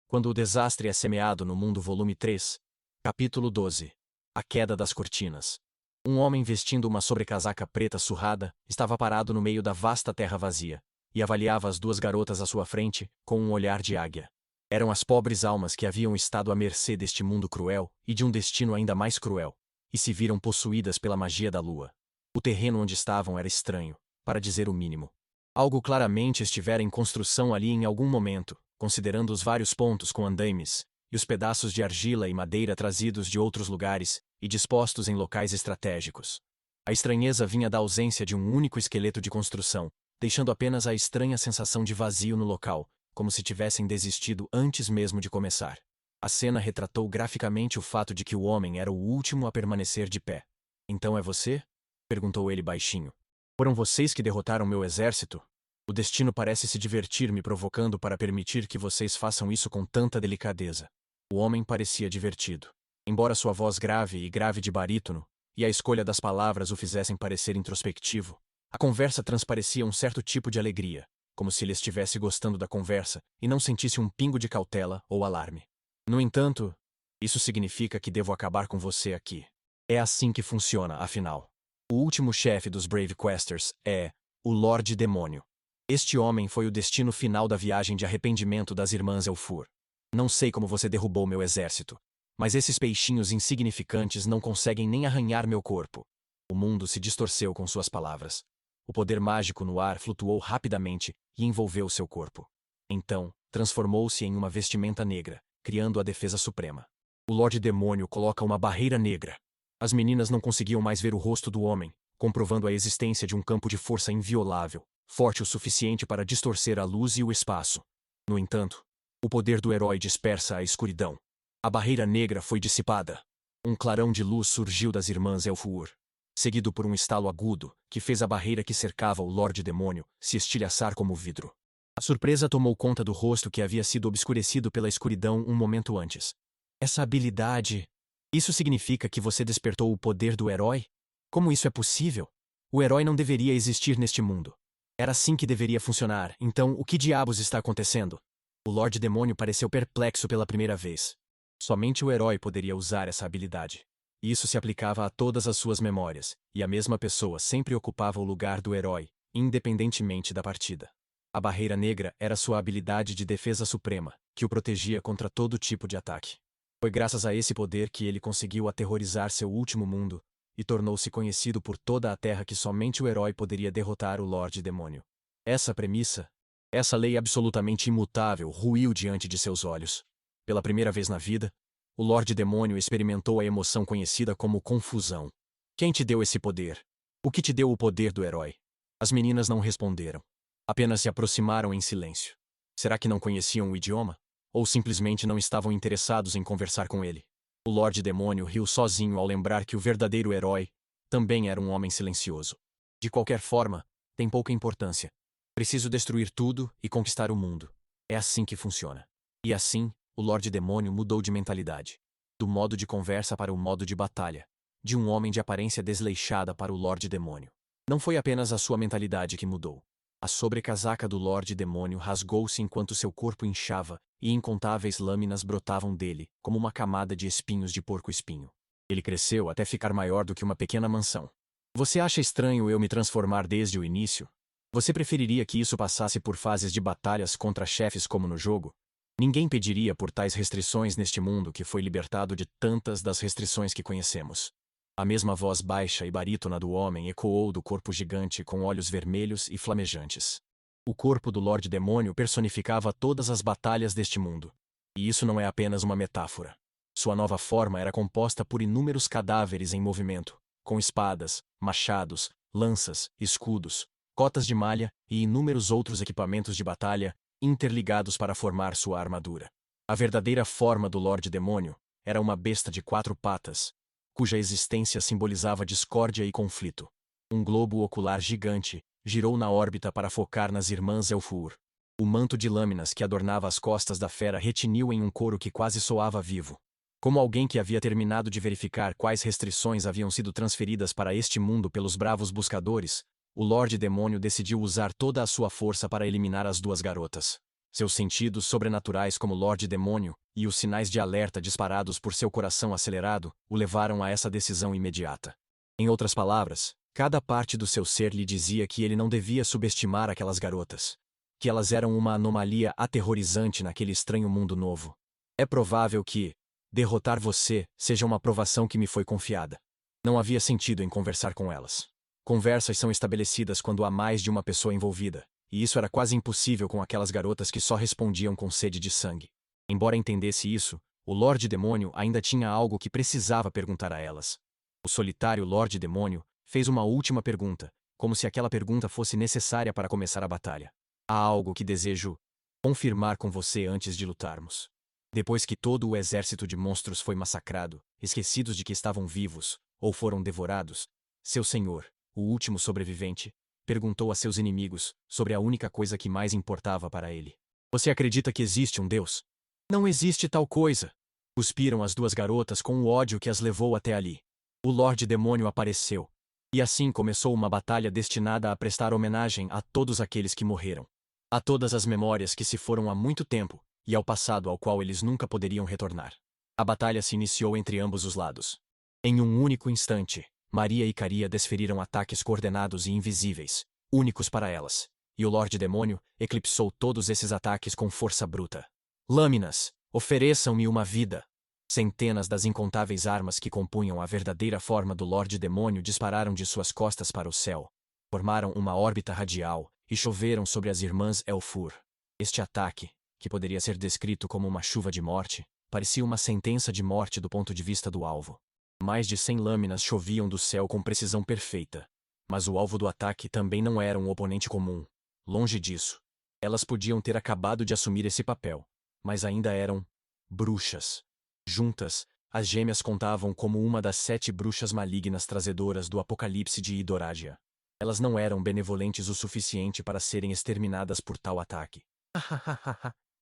Quando o desastre é semeado no mundo, volume 3, capítulo 12. A queda das cortinas. Um homem vestindo uma sobrecasaca preta surrada estava parado no meio da vasta terra vazia e avaliava as duas garotas à sua frente com um olhar de águia. Eram as pobres almas que haviam estado à mercê deste mundo cruel e de um destino ainda mais cruel, e se viram possuídas pela magia da lua. O terreno onde estavam era estranho, para dizer o mínimo. Algo claramente estivera em construção ali em algum momento, considerando os vários pontos com andaimes, e os pedaços de argila e madeira trazidos de outros lugares e dispostos em locais estratégicos. A estranheza vinha da ausência de um único esqueleto de construção, deixando apenas a estranha sensação de vazio no local, como se tivessem desistido antes mesmo de começar. A cena retratou graficamente o fato de que o homem era o último a permanecer de pé. Então é você? Perguntou ele baixinho. Foram vocês que derrotaram meu exército? O destino parece se divertir me provocando para permitir que vocês façam isso com tanta delicadeza. O homem parecia divertido. Embora sua voz grave e grave de barítono, e a escolha das palavras o fizessem parecer introspectivo, a conversa transparecia um certo tipo de alegria, como se ele estivesse gostando da conversa e não sentisse um pingo de cautela ou alarme. No entanto, isso significa que devo acabar com você aqui. É assim que funciona, afinal. O último chefe dos Brave Questers é o Lorde Demônio. Este homem foi o destino final da viagem de arrependimento das irmãs Elfur. Não sei como você derrubou meu exército, mas esses peixinhos insignificantes não conseguem nem arranhar meu corpo. O mundo se distorceu com suas palavras. O poder mágico no ar flutuou rapidamente e envolveu seu corpo. Então, transformou-se em uma vestimenta negra, criando a defesa suprema. O Lorde Demônio coloca uma barreira negra. As meninas não conseguiam mais ver o rosto do homem, comprovando a existência de um campo de força inviolável, forte o suficiente para distorcer a luz e o espaço. No entanto, o poder do herói dispersa a escuridão. A barreira negra foi dissipada. Um clarão de luz surgiu das irmãs Elfur, seguido por um estalo agudo, que fez a barreira que cercava o Lorde Demônio se estilhaçar como vidro. A surpresa tomou conta do rosto que havia sido obscurecido pela escuridão um momento antes. Essa habilidade... Isso significa que você despertou o poder do herói? Como isso é possível? O herói não deveria existir neste mundo. Era assim que deveria funcionar, então o que diabos está acontecendo? O Lorde Demônio pareceu perplexo pela primeira vez. Somente o herói poderia usar essa habilidade. Isso se aplicava a todas as suas memórias, e a mesma pessoa sempre ocupava o lugar do herói, independentemente da partida. A barreira negra era sua habilidade de defesa suprema, que o protegia contra todo tipo de ataque. Foi graças a esse poder que ele conseguiu aterrorizar seu último mundo, e tornou-se conhecido por toda a Terra que somente o herói poderia derrotar o Lorde Demônio. Essa premissa, essa lei absolutamente imutável, ruiu diante de seus olhos. Pela primeira vez na vida, o Lorde Demônio experimentou a emoção conhecida como confusão. Quem te deu esse poder? O que te deu o poder do herói? As meninas não responderam. Apenas se aproximaram em silêncio. Será que não conheciam o idioma? Ou simplesmente não estavam interessados em conversar com ele? O Lorde Demônio riu sozinho ao lembrar que o verdadeiro herói também era um homem silencioso. De qualquer forma, tem pouca importância. Preciso destruir tudo e conquistar o mundo. É assim que funciona. E assim, o Lorde Demônio mudou de mentalidade. Do modo de conversa para o modo de batalha. De um homem de aparência desleixada para o Lorde Demônio. Não foi apenas a sua mentalidade que mudou. A sobrecasaca do Lorde Demônio rasgou-se enquanto seu corpo inchava, e incontáveis lâminas brotavam dele, como uma camada de espinhos de porco-espinho. Ele cresceu até ficar maior do que uma pequena mansão. Você acha estranho eu me transformar desde o início? Você preferiria que isso passasse por fases de batalhas contra chefes como no jogo? Ninguém pediria por tais restrições neste mundo que foi libertado de tantas das restrições que conhecemos. A mesma voz baixa e barítona do homem ecoou do corpo gigante com olhos vermelhos e flamejantes. O corpo do Lorde Demônio personificava todas as batalhas deste mundo. E isso não é apenas uma metáfora. Sua nova forma era composta por inúmeros cadáveres em movimento, com espadas, machados, lanças, escudos, cotas de malha e inúmeros outros equipamentos de batalha interligados para formar sua armadura. A verdadeira forma do Lorde Demônio era uma besta de 4 patas, cuja existência simbolizava discórdia e conflito. Um globo ocular gigante girou na órbita para focar nas irmãs Elfur. O manto de lâminas que adornava as costas da fera retiniu em um coro que quase soava vivo. Como alguém que havia terminado de verificar quais restrições haviam sido transferidas para este mundo pelos bravos buscadores, o Lorde Demônio decidiu usar toda a sua força para eliminar as 2 garotas. Seus sentidos sobrenaturais como Lorde Demônio e os sinais de alerta disparados por seu coração acelerado o levaram a essa decisão imediata. Em outras palavras, cada parte do seu ser lhe dizia que ele não devia subestimar aquelas garotas. Que elas eram uma anomalia aterrorizante naquele estranho mundo novo. É provável que derrotar você seja uma provação que me foi confiada. Não havia sentido em conversar com elas. Conversas são estabelecidas quando há mais de uma pessoa envolvida, e isso era quase impossível com aquelas garotas que só respondiam com sede de sangue. Embora entendesse isso, o Lorde Demônio ainda tinha algo que precisava perguntar a elas. O solitário Lorde Demônio fez uma última pergunta, como se aquela pergunta fosse necessária para começar a batalha. Há algo que desejo confirmar com você antes de lutarmos. Depois que todo o exército de monstros foi massacrado, esquecidos de que estavam vivos, ou foram devorados, seu senhor, o último sobrevivente, perguntou a seus inimigos sobre a única coisa que mais importava para ele. Você acredita que existe um Deus? Não existe tal coisa. Cuspiram as 2 garotas com o ódio que as levou até ali. O Lorde Demônio apareceu. E assim começou uma batalha destinada a prestar homenagem a todos aqueles que morreram. A todas as memórias que se foram há muito tempo, e ao passado ao qual eles nunca poderiam retornar. A batalha se iniciou entre ambos os lados. Em um único instante, Maria e Caria desferiram ataques coordenados e invisíveis, únicos para elas, e o Lorde Demônio eclipsou todos esses ataques com força bruta. Lâminas, ofereçam-me uma vida! Centenas das incontáveis armas que compunham a verdadeira forma do Lorde Demônio dispararam de suas costas para o céu, formaram uma órbita radial e choveram sobre as irmãs Elfur. Este ataque, que poderia ser descrito como uma chuva de morte, parecia uma sentença de morte do ponto de vista do alvo. Mais de 100 lâminas choviam do céu com precisão perfeita. Mas o alvo do ataque também não era um oponente comum. Longe disso. Elas podiam ter acabado de assumir esse papel, mas ainda eram bruxas. Juntas, as gêmeas contavam como uma das 7 bruxas malignas trazedoras do apocalipse de Idorágia. Elas não eram benevolentes o suficiente para serem exterminadas por tal ataque.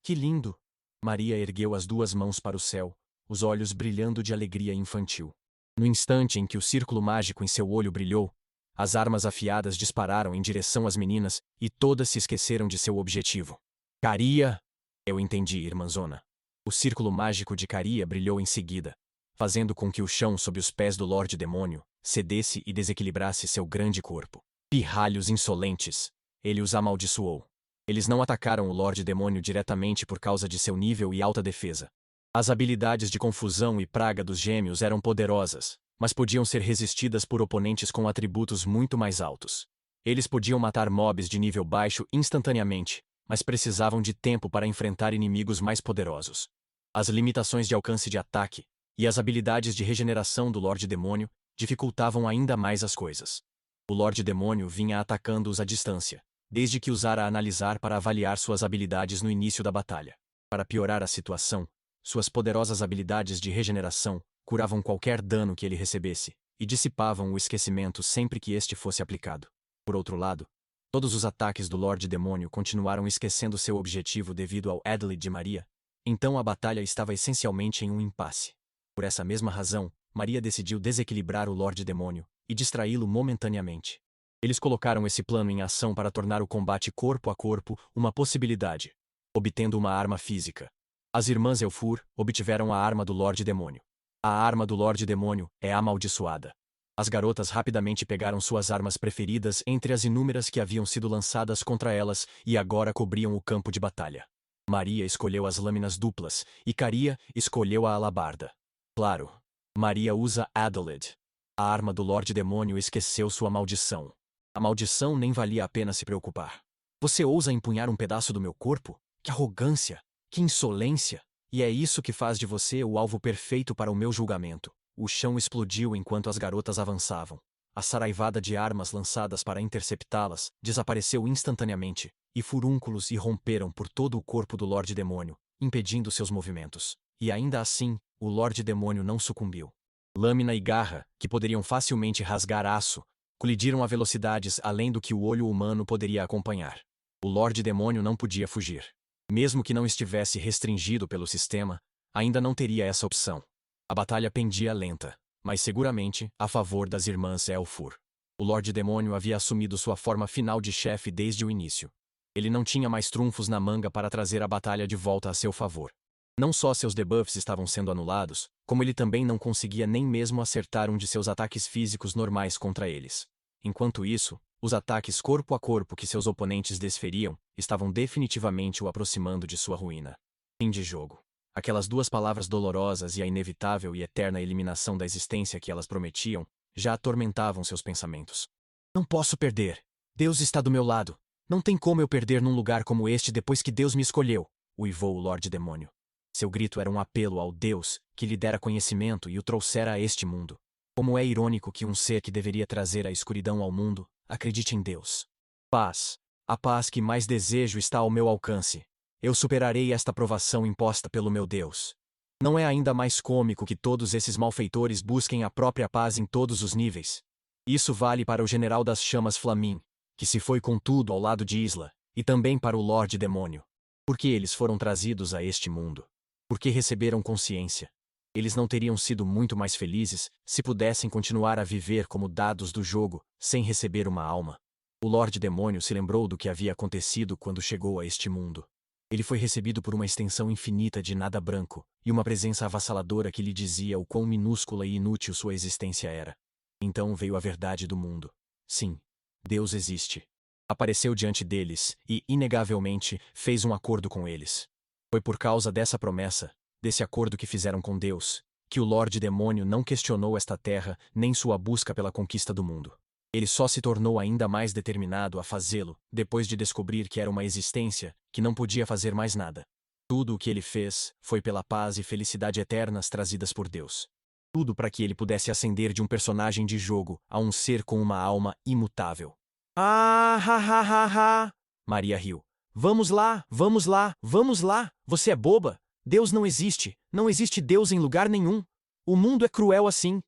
Que lindo! Maria ergueu as 2 mãos para o céu, os olhos brilhando de alegria infantil. No instante em que o círculo mágico em seu olho brilhou, as armas afiadas dispararam em direção às meninas e todas se esqueceram de seu objetivo. Caria! Eu entendi, irmãzona. O círculo mágico de Caria brilhou em seguida, fazendo com que o chão sob os pés do Lorde Demônio cedesse e desequilibrasse seu grande corpo. Pirralhos insolentes! Ele os amaldiçoou. Eles não atacaram o Lorde Demônio diretamente por causa de seu nível e alta defesa. As habilidades de confusão e praga dos gêmeos eram poderosas, mas podiam ser resistidas por oponentes com atributos muito mais altos. Eles podiam matar mobs de nível baixo instantaneamente, mas precisavam de tempo para enfrentar inimigos mais poderosos. As limitações de alcance de ataque e as habilidades de regeneração do Lorde Demônio dificultavam ainda mais as coisas. O Lorde Demônio vinha atacando-os à distância, desde que usara a analisar para avaliar suas habilidades no início da batalha. Para piorar a situação, suas poderosas habilidades de regeneração curavam qualquer dano que ele recebesse e dissipavam o esquecimento sempre que este fosse aplicado. Por outro lado, todos os ataques do Lorde Demônio continuaram esquecendo seu objetivo devido ao Adelaide de Maria, então a batalha estava essencialmente em um impasse. Por essa mesma razão, Maria decidiu desequilibrar o Lorde Demônio e distraí-lo momentaneamente. Eles colocaram esse plano em ação para tornar o combate corpo a corpo uma possibilidade, obtendo uma arma física. As irmãs Elfur obtiveram a arma do Lorde Demônio. A arma do Lorde Demônio é amaldiçoada. As garotas rapidamente pegaram suas armas preferidas entre as inúmeras que haviam sido lançadas contra elas e agora cobriam o campo de batalha. Maria escolheu as lâminas duplas e Caria escolheu a alabarda. Claro, Maria usa Adelaide. A arma do Lorde Demônio esqueceu sua maldição. A maldição nem valia a pena se preocupar. Você ousa empunhar um pedaço do meu corpo? Que arrogância! Que insolência! E é isso que faz de você o alvo perfeito para o meu julgamento. O chão explodiu enquanto as garotas avançavam. A saraivada de armas lançadas para interceptá-las desapareceu instantaneamente, e furúnculos irromperam por todo o corpo do Lorde Demônio, impedindo seus movimentos. E ainda assim, o Lorde Demônio não sucumbiu. Lâmina e garra, que poderiam facilmente rasgar aço, colidiram a velocidades além do que o olho humano poderia acompanhar. O Lorde Demônio não podia fugir. Mesmo que não estivesse restringido pelo sistema, ainda não teria essa opção. A batalha pendia lenta, mas seguramente a favor das irmãs Elfur. O Lorde Demônio havia assumido sua forma final de chefe desde o início. Ele não tinha mais trunfos na manga para trazer a batalha de volta a seu favor. Não só seus debuffs estavam sendo anulados, como ele também não conseguia nem mesmo acertar um de seus ataques físicos normais contra eles. Enquanto isso, os ataques corpo a corpo que seus oponentes desferiam estavam definitivamente o aproximando de sua ruína. Fim de jogo. Aquelas 2 palavras dolorosas e a inevitável e eterna eliminação da existência que elas prometiam já atormentavam seus pensamentos. Não posso perder. Deus está do meu lado. Não tem como eu perder num lugar como este depois que Deus me escolheu, uivou o Lorde Demônio. Seu grito era um apelo ao Deus que lhe dera conhecimento e o trouxera a este mundo. Como é irônico que um ser que deveria trazer a escuridão ao mundo acredite em Deus. Paz. A paz que mais desejo está ao meu alcance. Eu superarei esta provação imposta pelo meu Deus. Não é ainda mais cômico que todos esses malfeitores busquem a própria paz em todos os níveis? Isso vale para o General das Chamas Flamin, que se foi com tudo ao lado de Isla, e também para o Lorde Demônio. Porque eles foram trazidos a este mundo. Porque receberam consciência. Eles não teriam sido muito mais felizes se pudessem continuar a viver como dados do jogo, sem receber uma alma. O Lorde Demônio se lembrou do que havia acontecido quando chegou a este mundo. Ele foi recebido por uma extensão infinita de nada branco, e uma presença avassaladora que lhe dizia o quão minúscula e inútil sua existência era. Então veio a verdade do mundo. Sim, Deus existe. Apareceu diante deles e, inegavelmente, fez um acordo com eles. Foi por causa dessa promessa, desse acordo que fizeram com Deus, que o Lorde Demônio não questionou esta terra nem sua busca pela conquista do mundo. Ele só se tornou ainda mais determinado a fazê-lo, depois de descobrir que era uma existência que não podia fazer mais nada. Tudo o que ele fez foi pela paz e felicidade eternas trazidas por Deus. Tudo para que ele pudesse ascender de um personagem de jogo a um ser com uma alma imutável. Ah, ha, ha, ha, ha! Maria riu. Vamos lá, vamos lá, vamos lá! Você é boba! Deus não existe! Não existe Deus em lugar nenhum! O mundo é cruel assim!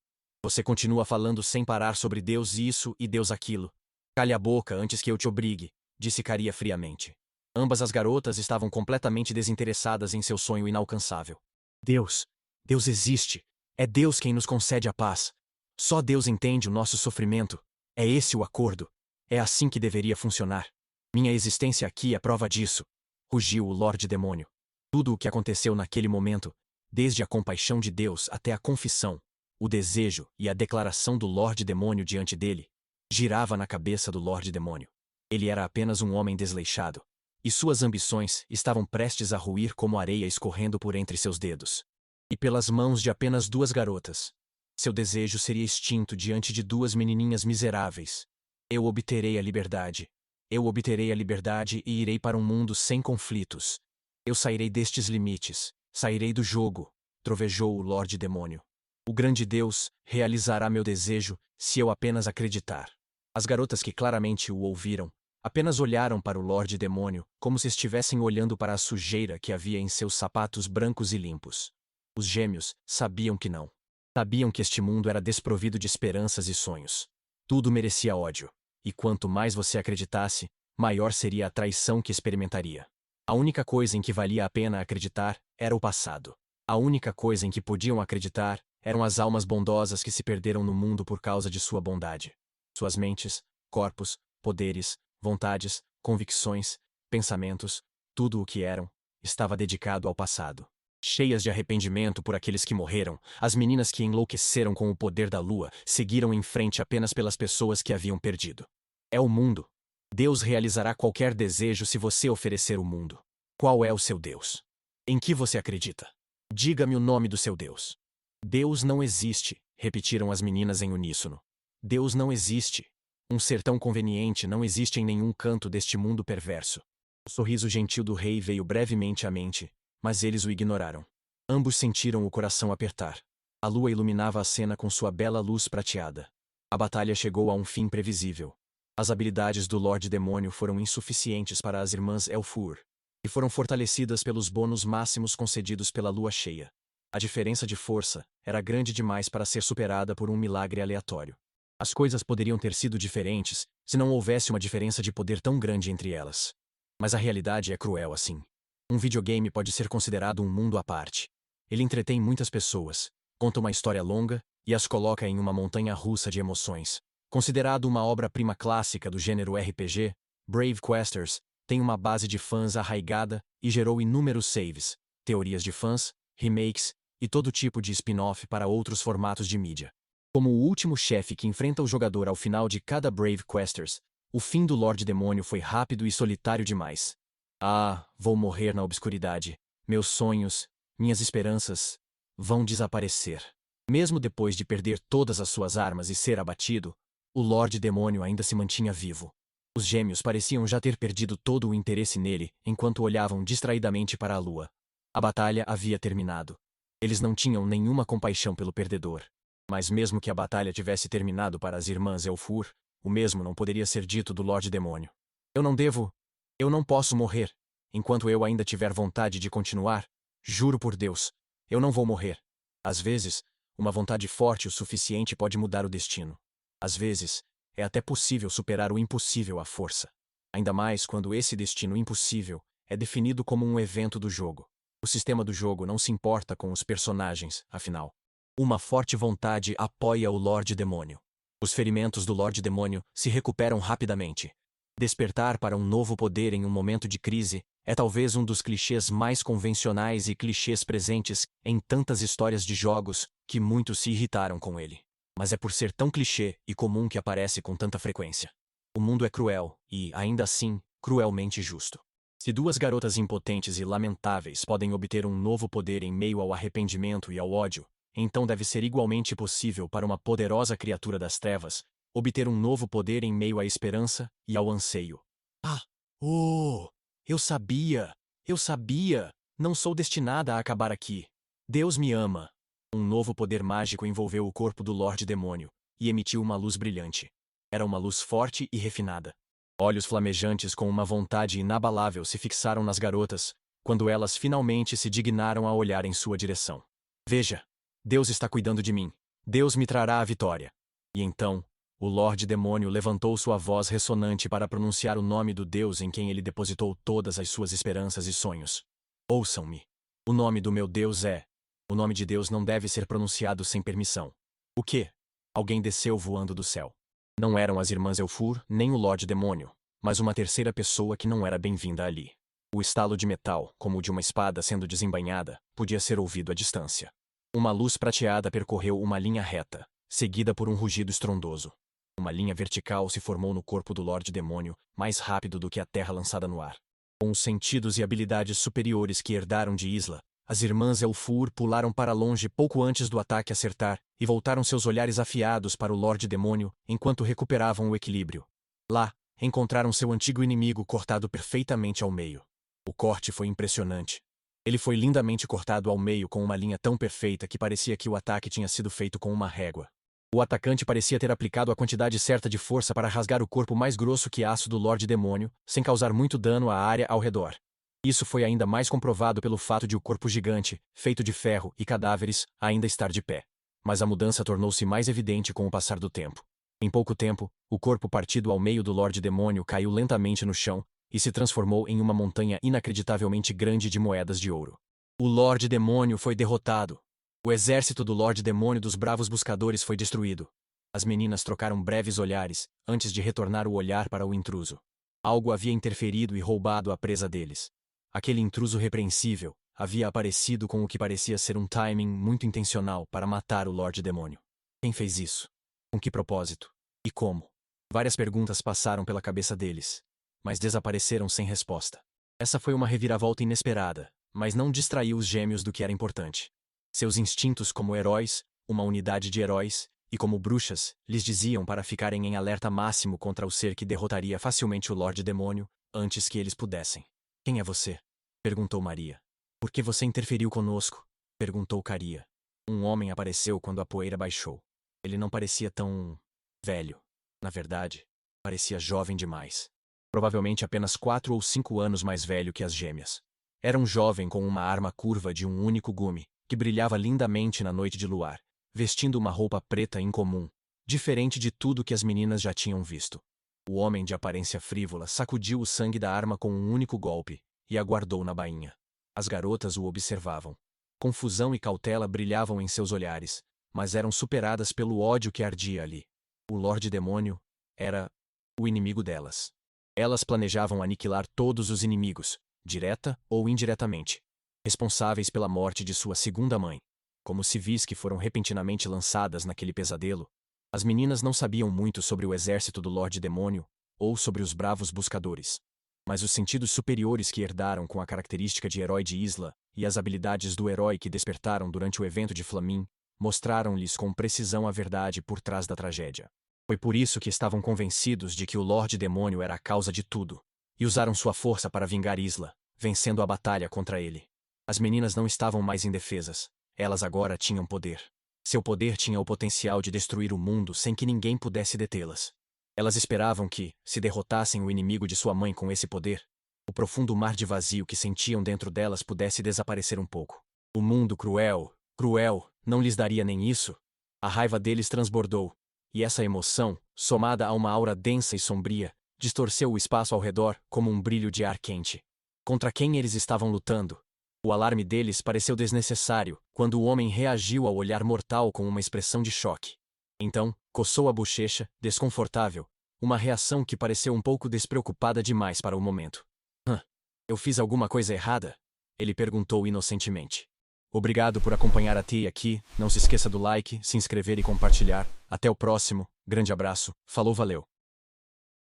Você continua falando sem parar sobre Deus isso e Deus aquilo. Calhe a boca antes que eu te obrigue, disse Caria friamente. Ambas as garotas estavam completamente desinteressadas em seu sonho inalcançável. Deus! Deus existe! É Deus quem nos concede a paz. Só Deus entende o nosso sofrimento. É esse o acordo. É assim que deveria funcionar. Minha existência aqui é prova disso. Rugiu o Lorde Demônio. Tudo o que aconteceu naquele momento, desde a compaixão de Deus até a confissão, o desejo e a declaração do Lorde Demônio diante dele, girava na cabeça do Lorde Demônio. Ele era apenas um homem desleixado, e suas ambições estavam prestes a ruir como areia escorrendo por entre seus dedos. E pelas mãos de apenas duas garotas. Seu desejo seria extinto diante de duas menininhas miseráveis. Eu obterei a liberdade. Eu obterei a liberdade e irei para um mundo sem conflitos. Eu sairei destes limites. Sairei do jogo, trovejou o Lorde Demônio. O grande Deus realizará meu desejo se eu apenas acreditar. As garotas que claramente o ouviram, apenas olharam para o Lorde Demônio como se estivessem olhando para a sujeira que havia em seus sapatos brancos e limpos. Os gêmeos sabiam que não. Sabiam que este mundo era desprovido de esperanças e sonhos. Tudo merecia ódio. E quanto mais você acreditasse, maior seria a traição que experimentaria. A única coisa em que valia a pena acreditar era o passado. A única coisa em que podiam acreditar eram as almas bondosas que se perderam no mundo por causa de sua bondade. Suas mentes, corpos, poderes, vontades, convicções, pensamentos, tudo o que eram, estava dedicado ao passado. Cheias de arrependimento por aqueles que morreram, as meninas que enlouqueceram com o poder da lua seguiram em frente apenas pelas pessoas que haviam perdido. É o mundo. Deus realizará qualquer desejo se você oferecer o mundo. Qual é o seu Deus? Em que você acredita? Diga-me o nome do seu Deus. Deus não existe, repetiram as meninas em uníssono. Deus não existe. Um ser tão conveniente não existe em nenhum canto deste mundo perverso. O sorriso gentil do rei veio brevemente à mente, mas eles o ignoraram. Ambos sentiram o coração apertar. A lua iluminava a cena com sua bela luz prateada. A batalha chegou a um fim previsível. As habilidades do Lorde Demônio foram insuficientes para as irmãs Elfur, e foram fortalecidas pelos bônus máximos concedidos pela lua cheia. A diferença de força era grande demais para ser superada por um milagre aleatório. As coisas poderiam ter sido diferentes se não houvesse uma diferença de poder tão grande entre elas. Mas a realidade é cruel assim. Um videogame pode ser considerado um mundo à parte. Ele entretém muitas pessoas, conta uma história longa e as coloca em uma montanha-russa de emoções. Considerado uma obra-prima clássica do gênero RPG, Brave Questers tem uma base de fãs arraigada e gerou inúmeros saves, teorias de fãs, remakes e todo tipo de spin-off para outros formatos de mídia. Como o último chefe que enfrenta o jogador ao final de cada Brave Questers, o fim do Lorde Demônio foi rápido e solitário demais. Ah, vou morrer na obscuridade. Meus sonhos, minhas esperanças, vão desaparecer. Mesmo depois de perder todas as suas armas e ser abatido, o Lorde Demônio ainda se mantinha vivo. Os gêmeos pareciam já ter perdido todo o interesse nele enquanto olhavam distraidamente para a lua. A batalha havia terminado. Eles não tinham nenhuma compaixão pelo perdedor. Mas mesmo que a batalha tivesse terminado para as irmãs Elfur, o mesmo não poderia ser dito do Lorde Demônio. Eu não posso morrer. Enquanto eu ainda tiver vontade de continuar, juro por Deus, eu não vou morrer. Às vezes, uma vontade forte o suficiente pode mudar o destino. Às vezes, é até possível superar o impossível à força. Ainda mais quando esse destino impossível é definido como um evento do jogo. O sistema do jogo não se importa com os personagens, afinal. Uma forte vontade apoia o Lorde Demônio. Os ferimentos do Lorde Demônio se recuperam rapidamente. Despertar para um novo poder em um momento de crise é talvez um dos clichês mais convencionais e clichês presentes em tantas histórias de jogos que muitos se irritaram com ele. Mas é por ser tão clichê e comum que aparece com tanta frequência. O mundo é cruel e, ainda assim, cruelmente justo. Se duas garotas impotentes e lamentáveis podem obter um novo poder em meio ao arrependimento e ao ódio, então deve ser igualmente possível para uma poderosa criatura das trevas obter um novo poder em meio à esperança e ao anseio. Ah! Oh! Eu sabia! Eu sabia! Não sou destinada a acabar aqui. Deus me ama. Um novo poder mágico envolveu o corpo do Lorde Demônio, e emitiu uma luz brilhante. Era uma luz forte e refinada. Olhos flamejantes com uma vontade inabalável se fixaram nas garotas, quando elas finalmente se dignaram a olhar em sua direção. Veja! Deus está cuidando de mim. Deus me trará a vitória. E então, o Lorde Demônio levantou sua voz ressonante para pronunciar o nome do Deus em quem ele depositou todas as suas esperanças e sonhos. Ouçam-me. O nome do meu Deus é... O nome de Deus não deve ser pronunciado sem permissão. O quê? Alguém desceu voando do céu. Não eram as irmãs Elfur, nem o Lorde Demônio, mas uma terceira pessoa que não era bem-vinda ali. O estalo de metal, como o de uma espada sendo desembainhada, podia ser ouvido à distância. Uma luz prateada percorreu uma linha reta, seguida por um rugido estrondoso. Uma linha vertical se formou no corpo do Lorde Demônio, mais rápido do que a terra lançada no ar. Com os sentidos e habilidades superiores que herdaram de Isla, as irmãs Elfur pularam para longe pouco antes do ataque acertar e voltaram seus olhares afiados para o Lorde Demônio enquanto recuperavam o equilíbrio. Lá, encontraram seu antigo inimigo cortado perfeitamente ao meio. O corte foi impressionante. Ele foi lindamente cortado ao meio com uma linha tão perfeita que parecia que o ataque tinha sido feito com uma régua. O atacante parecia ter aplicado a quantidade certa de força para rasgar o corpo mais grosso que aço do Lorde Demônio, sem causar muito dano à área ao redor. Isso foi ainda mais comprovado pelo fato de o corpo gigante, feito de ferro e cadáveres, ainda estar de pé. Mas a mudança tornou-se mais evidente com o passar do tempo. Em pouco tempo, o corpo partido ao meio do Lorde Demônio caiu lentamente no chão e se transformou em uma montanha inacreditavelmente grande de moedas de ouro. O Lorde Demônio foi derrotado. O exército do Lorde Demônio dos Bravos Buscadores foi destruído. As meninas trocaram breves olhares, antes de retornar o olhar para o intruso. Algo havia interferido e roubado a presa deles. Aquele intruso repreensível havia aparecido com o que parecia ser um timing muito intencional para matar o Lorde Demônio. Quem fez isso? Com que propósito? E como? Várias perguntas passaram pela cabeça deles, mas desapareceram sem resposta. Essa foi uma reviravolta inesperada, mas não distraiu os gêmeos do que era importante. Seus instintos como heróis, uma unidade de heróis, e como bruxas, lhes diziam para ficarem em alerta máximo contra o ser que derrotaria facilmente o Lorde Demônio, antes que eles pudessem. Quem é você? Perguntou Maria. Por que você interferiu conosco? Perguntou Caria. Um homem apareceu quando a poeira baixou. Ele não parecia tão... velho. Na verdade, parecia jovem demais. Provavelmente apenas 4 ou 5 anos mais velho que as gêmeas. Era um jovem com uma arma curva de um único gume, que brilhava lindamente na noite de luar, vestindo uma roupa preta incomum, diferente de tudo que as meninas já tinham visto. O homem de aparência frívola sacudiu o sangue da arma com um único golpe e a guardou na bainha. As garotas o observavam. Confusão e cautela brilhavam em seus olhares, mas eram superadas pelo ódio que ardia ali. O Lorde Demônio era o inimigo delas. Elas planejavam aniquilar todos os inimigos, direta ou indiretamente, responsáveis pela morte de sua segunda mãe. Como civis que foram repentinamente lançadas naquele pesadelo, as meninas não sabiam muito sobre o exército do Lorde Demônio ou sobre os Bravos Buscadores. Mas os sentidos superiores que herdaram com a característica de herói de Isla e as habilidades do herói que despertaram durante o evento de Flamin mostraram-lhes com precisão a verdade por trás da tragédia. Foi por isso que estavam convencidos de que o Lorde Demônio era a causa de tudo, e usaram sua força para vingar Isla, vencendo a batalha contra ele. As meninas não estavam mais indefesas. Elas agora tinham poder. Seu poder tinha o potencial de destruir o mundo sem que ninguém pudesse detê-las. Elas esperavam que, se derrotassem o inimigo de sua mãe com esse poder, o profundo mar de vazio que sentiam dentro delas pudesse desaparecer um pouco. O mundo cruel, cruel, não lhes daria nem isso. A raiva deles transbordou, e essa emoção, somada a uma aura densa e sombria, distorceu o espaço ao redor como um brilho de ar quente. Contra quem eles estavam lutando? O alarme deles pareceu desnecessário quando o homem reagiu ao olhar mortal com uma expressão de choque. Então, coçou a bochecha, desconfortável, uma reação que pareceu um pouco despreocupada demais para o momento. Eu fiz alguma coisa errada? Ele perguntou inocentemente. Obrigado por acompanhar até aqui, não se esqueça do like, se inscrever e compartilhar. Até o próximo, grande abraço, falou, valeu.